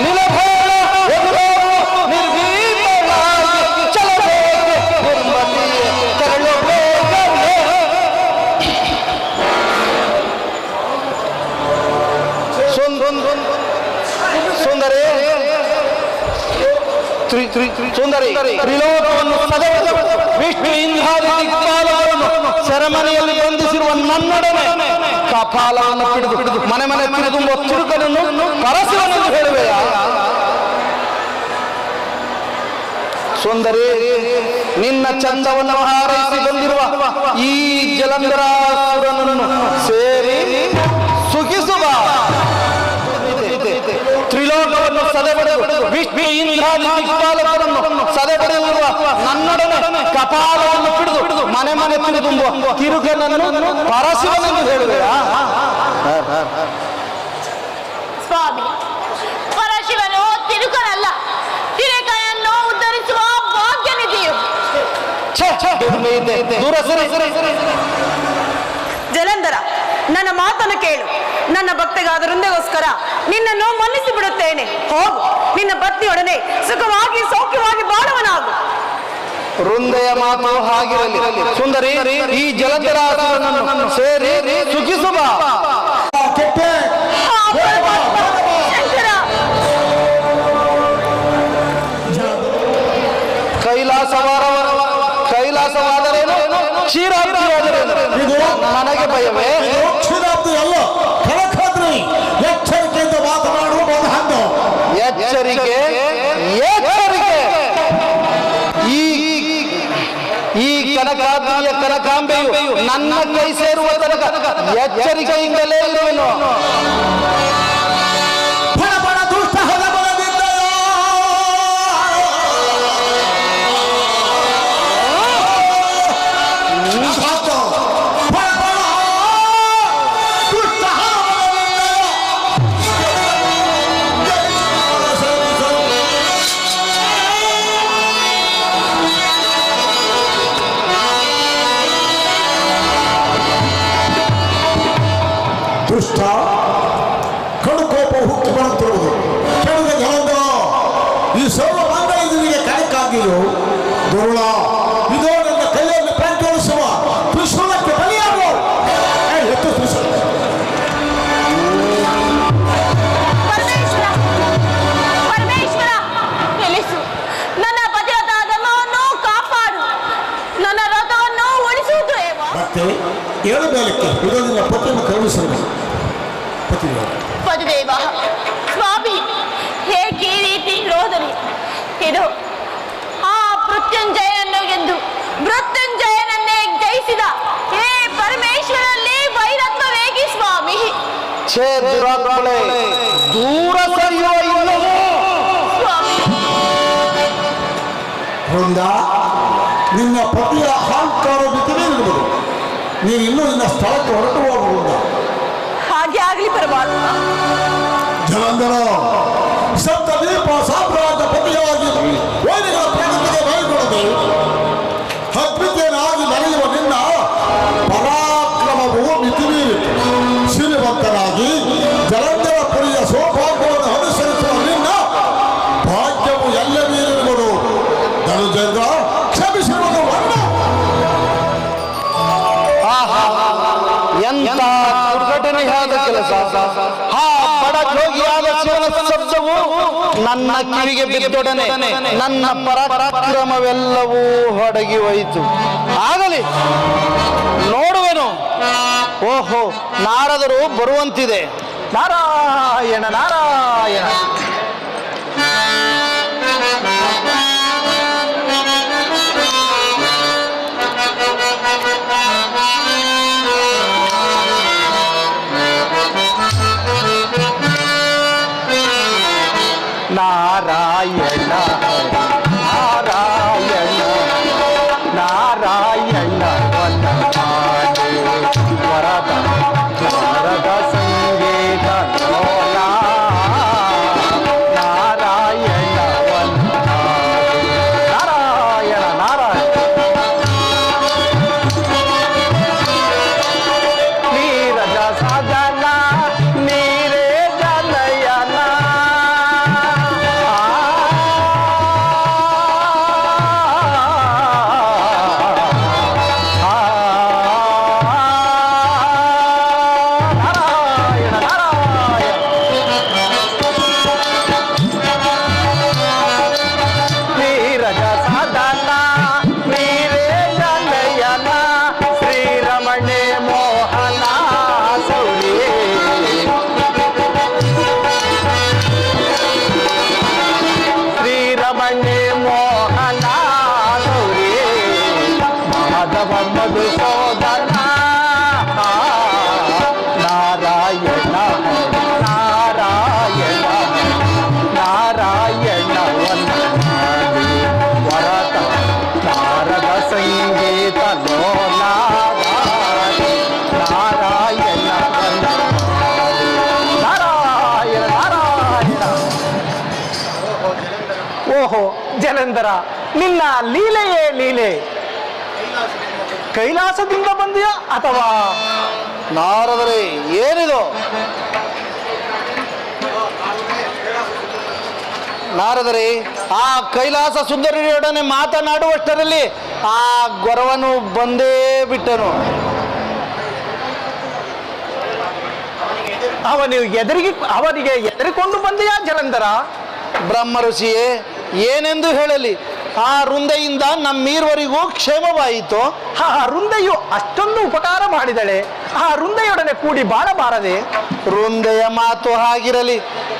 ನಿಲ್ಲಬೇಡ ಎದುರಾಗು ನಿರ್ಭೀತರಾಗಿ. ಚಲಬೇಕೆ ದುರ್ಮತಿಯ ತೆರಳು ಬೇಗನೆ. ಸುಂದರಿ, ಸುಂದರಿ, ತ್ರಿಲೋಕವನ್ನು ಸದೆಬಡಿದು ವಿಷ್ಣು ಇಂದ್ರಾದಿ ದಿಕ್ಪಾಲಕರನ್ನು ಸೆರೆಮನೆಯಲ್ಲಿ ಬಂಧಿಸಿರುವ ನನ್ನೊಡನೆ ಕಪಾಲವನ್ನು ಹಿಡಿದು ಮನೆ ಮನೆ ತಿರುಗುವ ಚುರುಕನನ್ನು ಪರಶಿವನೆಂದು ಹೇಳುವೆಯಾ? ಸುಂದರಿ, ನಿನ್ನ ಚಂದವನ್ನು ಹಾರೈಸಿ ಬಂದಿರುವ ಈ ಜಲಂಧರಾಸುರನನ್ನು ಸೇರಿ ಸುಖಿಸುವ. ತ್ರಿಲೋಕವನ್ನು ಸದೆಬಡಿದು ವಿಷ್ಣು ಇಂದ್ರಾದಿ ದಿಕ್ಪಾಲಕರನ್ನು ಸದೆಬಡಿದಿರುವ ನನ್ನೊಡನೆ ಕಪಾಲವನ್ನು ಹಿಡಿದು ಮನೆ ಮನೆ ತಿರುಗುವ ತಿರುಗನನ್ನು ಪರಶಿವನೆಂದು ಹೇಳುವೆಯಾ? ಸ್ವಾಮಿ, ಪರಶಿವನು ತಿರುಕನಲ್ಲ, ತಿರುಕನನ್ನು ಉದ್ಧರಿಸುವ ಭಾಗ್ಯನಿಧಿಯು. ಜಲಂಧರ, ನನ್ನ ಮಾತನ್ನು ಕೇಳು. ನನ್ನ ಭಕ್ತಿಗಾದ ವೃಂದಗೋಸ್ಕರ ನಿನ್ನನ್ನು ಮನ್ನಿಸಿ ಬಿಡುತ್ತೇನೆ. ಹೋಗು, ನಿನ್ನ ಪತ್ನಿಯೊಡನೆ ಸುಖವಾಗಿ ಸೌಖ್ಯವಾಗಿ ಬಾಳುವನಾಗು. ವೃಂದೆಯ ಮಾತು ಹಾಗಿರಲಿ. ಸುಂದರಿ, ಈ ಜಲಂಧರಾಸುರನನ್ನು ಸೇರಿ ಸುಖಿಸುವ. ಕೆಟ್ಟೆ ಶಂಕರ, ಕೈಲಾಸವಾದರೇನು ಕ್ಷೀರಾಬ್ದಿಯಾದರೇನು ನನಗೆ ಭಯವೇ? ಕ್ಷೀರಾಬ್ದಿ ಅಲ್ಲ, ಕನಕಾದ್ರಿ. ಎಚ್ಚರಿಕೆಯಿಂದ ಮಾತನಾಡುವ ಹಂದು. ಎಚ್ಚರಿಕೆ, ಎಚ್ಚರಿಕೆ. ಈ ಕನಕಾದ್ರಿಯ ಕನಕಾಂಬೆಯು ನನ್ನ ಕೈ ಸೇರುವ ತನಕ ಎಚ್ಚರಿಕೆಯಿಂದಲೇ ಇರುವೆನು. ಬಡ ಬಡ ದುಷ್ಟ ಹದಬಲದಿಂದ ದುಷ್ಟ ಕಡು ಕೋಪ ಹುಟ್ಟಿ ಬರುತ್ತಿರುವುದು ಕೆಳಗೆ ಜಲಂಧರ ಈ ಸರ್ವ ಮಂಗಳನಿಗೆ ಕಣಕ್ಕಾಗಿಯೂ ದುರುಳ ಇದೋ ನನ್ನ ಕೈಯಲ್ಲಿ ಪ್ರಜ್ವಲಿಸುವ ತ್ರಿಶೂಲಕ್ಕೆ ಬಲಿಯಾಗುವ ಎಷ್ಟು ತ್ರಿಶೂಲ ಪರಮೇಶ್ವರ ಪರಮೇಶ್ವರ ನಿಲ್ಲಿಸು. ನನ್ನ ಪತಿರಥ ಧರ್ಮವನ್ನು ಕಾಪಾಡು. ನನ್ನ ರಥವನ್ನು ಉಳಿಸುವುದು ದೇವ. ಮತ್ತೆ ಏಳು ಮೇಲಕ್ಕೆ ಇದೊಂದಿನ ಪತಿಯನ್ನು ಕರುಣಿಸಬೇಕು ಪತಿದೇವ ಸ್ವಾಮಿ, ಹೇಗೆ ಈ ರೀತಿ ರೋದರಿ? ಇದು ಆ ಮೃತ್ಯುಂಜಯನನ್ನು ಗೆದ್ದು ಮೃತ್ಯುಂಜಯನನ್ನೇ ಜಯಿಸಿದ ಹೇ ಪರಮೇಶ್ವರಲ್ಲಿ ವೈರತ್ವವೇಗಿ ಸ್ವಾಮಿ. ಛೇ ದುರಾತ್ಮಳೆ, ದೂರ ಸರಿಯೋ ಇಲ್ಲವೋ? ಸ್ವಾಮಿ, ವೃಂದ, ನಿನ್ನ ಪತಿಯ ಅಹಂಕಾರ ಬಿತ್ತನೆ ಇರಬಹುದು. ನೀನು ಇನ್ನೂ ನಿನ್ನ ಸ್ಥಳಕ್ಕೆ ಹೊರಟು ಹೋಗುವುದ? ಹಾಗೆ ಆಗಲಿ ಪರಮಾತ್ಮ. ಜಲಂಧರ ಸಪ್ತದೀಪ ಸಾಮ್ರಾಜ್ಯ ಪತಿಯಾಗಿ ವೈರಿಗಳ ಪ್ರಾಣಕ್ಕೆ ಬಯಕೊಡದೆ ಅದ್ವಿತೀಯನಾಗಿ ನಡೆಯುವ ನಿನ್ನ ಪರಾಕ್ರಮವು ಮಿತಿಮೀರಿತು. ಶ್ರೀಮಂತನಾಗಿ ಜಲಂಧರ ಪುರಿಯ ಸೌಭಾಗ್ಯವನ್ನು ಅನುಸರಿಸುವ ನಿನ್ನ ಭಾಗ್ಯವು ಎಲ್ಲ ಮೀರಿರುವುದು. ಧನುಜೇಂದ್ರ ಕ್ಷಮಿಸಿರುವುದು ವರ್ಣ. ಎಂತ ದುರ್ಘಟನೆಯಾದ ಕೆಲಸ! ಆ ಬಡ ಜೋಗಿಯಾದ ಶಿವನ ಶಬ್ದವು ನನ್ನ ಕಿವಿಗೆ ಬಿದ್ದೊಡನೆ ನನ್ನ ಪರಾಕ್ರಮವೆಲ್ಲವೂ ಹೊಡಗಿ ಹೋಯಿತು. ಆಗಲಿ, ನೋಡುವೆನು. ಓಹೋ, ನಾರದರು ಬರುವಂತಿದೆ. ನಾರಾಯಣ ನಾರಾಯಣ. ನಾರಾಯಣ ನಾರಾಯಣ ನಾರಾಯಣ ವರದ ವರದ ಸಂಗೀತ ಲೋಲ. ನಾರಾಯಣ ನಾರಾಯಣ ನಾರಾಯಣ. ನೀರಜ ಸದನ ನೀರೇ ಜನಯನ. ಓಹೋ ಜಲಂಧರ, ನಿನ್ನ ಲೀಲೆಯೇ ಲೀಲೆ. ಕೈಲಾಸದಿಂದ ಬಂದಿಯಾ ಅಥವಾ? ನಾರದರೆ, ಏನಿದು? ನಾರದರೆ, ಆ ಕೈಲಾಸ ಸುಂದರಿಯೊಡನೆ ಮಾತನಾಡುವಷ್ಟರಲ್ಲಿ ಆ ಗೊರವನು ಬಂದೇ ಬಿಟ್ಟನು. ಅವನಿಗೆ ಎದುರಿಕೊಂಡು ಬಂದೆಯಾ ಜಲಂಧರ? ಬ್ರಹ್ಮ ಋಷಿಯೇ, ಏನೆಂದು ಹೇಳಲಿ? ಆ ವೃಂದೆಯಿಂದ ನಮ್ಮೀರ್ವರಿಗೂ ಕ್ಷೇಮವಾಯಿತು. ಆ ವೃಂದೆಯು ಅಷ್ಟೊಂದು ಉಪಕಾರ ಮಾಡಿದಳೆ, ಆ ವೃಂದೆಯೊಡನೆ ಕೂಡಿ ಬಾಳಬಾರದೆ? ವೃಂದೆಯ ಮಾತು ಹಾಗಿರಲಿ.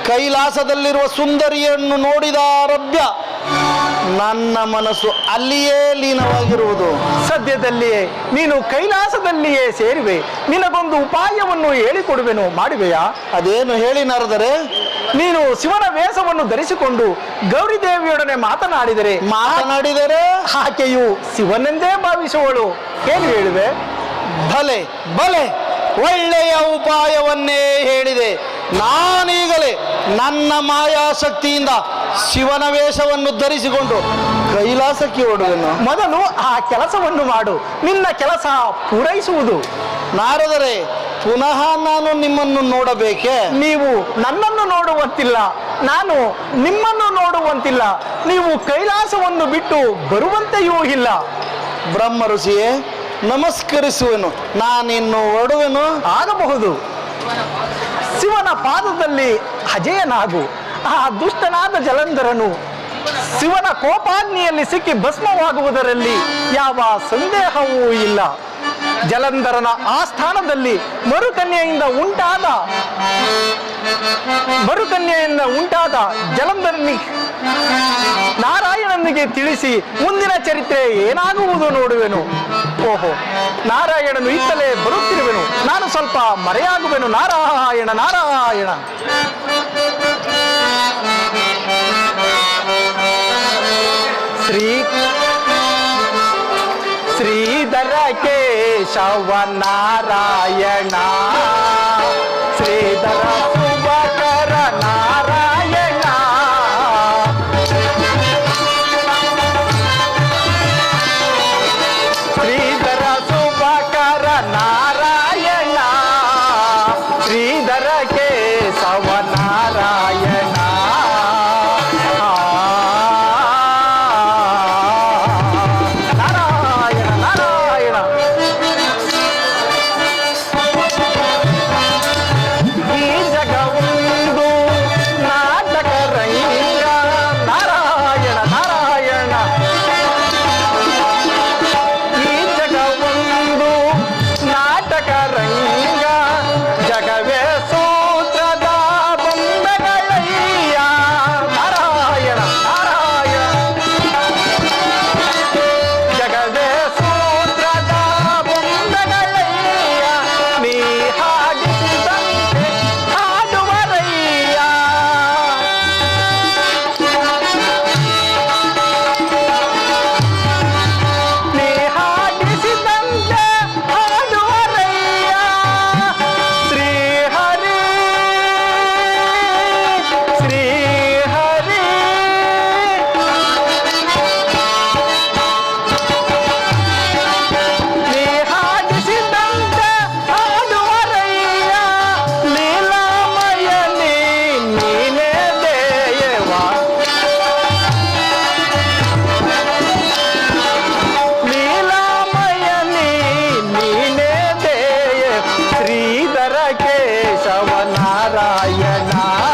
ಕೈಲಾಸದಲ್ಲಿರುವ ಸುಂದರಿಯನ್ನು ನೋಡಿದ ರಭ್ಯ ನನ್ನ ಮನಸ್ಸು ಅಲ್ಲಿಯೇ ಲೀನವಾಗಿರುವುದು. ಸದ್ಯದಲ್ಲಿಯೇ ನೀನು ಕೈಲಾಸದಲ್ಲಿಯೇ ಸೇರುವೆ. ನಿನಗೊಂದು ಉಪಾಯವನ್ನು ಹೇಳಿಕೊಡುವೆನು, ಮಾಡುವೆಯಾ? ಅದೇನು ಹೇಳಿ ನಾರದರೆ? ನೀನು ಶಿವನ ವೇಷವನ್ನು ಧರಿಸಿಕೊಂಡು ಗೌರಿ ದೇವಿಯೊಡನೆ ಮಾತನಾಡಿದರೆ ಆಕೆಯು ಶಿವನೆಂದೇ ಭಾವಿಸುವಳು. ಏನು ಹೇಳುವೆ? ಭಲೆ ಭಲೆ, ಒಳ್ಳೆಯ ಉಪಾಯವನ್ನೇ ಹೇಳಿದೆ. ನಾನೀಗಲೇ ನನ್ನ ಮಾಯಾಶಕ್ತಿಯಿಂದ ಶಿವನ ವೇಷವನ್ನು ಧರಿಸಿಕೊಂಡು ಕೈಲಾಸಕ್ಕೆ ಓಡುವೆನು. ಮೊದಲು ಆ ಕೆಲಸವನ್ನು ಮಾಡು, ನಿನ್ನ ಕೆಲಸ ಪೂರೈಸುವುದು. ನಾರದರೆ, ಪುನಃ ನಾನು ನಿಮ್ಮನ್ನು ನೋಡಬೇಕೆ? ನೀವು ನನ್ನನ್ನು ನೋಡುವಂತಿಲ್ಲ, ನಾನು ನಿಮ್ಮನ್ನು ನೋಡುವಂತಿಲ್ಲ. ನೀವು ಕೈಲಾಸವನ್ನು ಬಿಟ್ಟು ಬರುವಂತೆಯೂ ಇಲ್ಲ. ಬ್ರಹ್ಮ ಋಷಿಯೇ, ನಮಸ್ಕರಿಸುವೆನು. ನಾನಿನ್ನು ಹೊರಡುವೆನು. ಆಗಬಹುದು. ಶಿವನ ಪಾದದಲ್ಲಿ ಅಜೇಯನಾಗು. ಆ ದುಷ್ಟನಾದ ಜಲಂಧರನು ಶಿವನ ಕೋಪಾಗ್ನಿಯಲ್ಲಿ ಸಿಕ್ಕಿ ಭಸ್ಮವಾಗುವುದರಲ್ಲಿ ಯಾವ ಸಂದೇಹವೂ ಇಲ್ಲ. ಜಲಂಧರನ ಆ ಸ್ಥಾನದಲ್ಲಿ ಮರುಕನ್ಯೆಯಿಂದ ಉಂಟಾದ ಜಲಂಧರನಿಗೆ ನಾರಾಯಣನಿಗೆ ತಿಳಿಸಿ ಮುಂದಿನ ಚರಿತ್ರೆ ಏನಾಗುವುದು ನೋಡುವೆನು. ಓಹೋ, ನಾರಾಯಣನು ಇತ್ತಲೇ ಬರುತ್ತಿರುವೆನು. ನಾನು ಸ್ವಲ್ಪ ಮರೆಯಾಗುವೆನು. ನಾರಾಯಣ ನಾರಾಯಣ. ಶ್ರೀಧರ ಕೇಶವ ನಾರಾಯಣ, ಶ್ರೀಧರ ಶುಭಕರ ನಾರಾಯಣ, ಶ್ರೀಧರ ಶುಭಕರ ನಾರಾಯಣ, ಶ್ರೀಧರ ಕೇಶವ ನಾರಾಯಣ. ಕೇಶವ ನಾರಾಯಣ.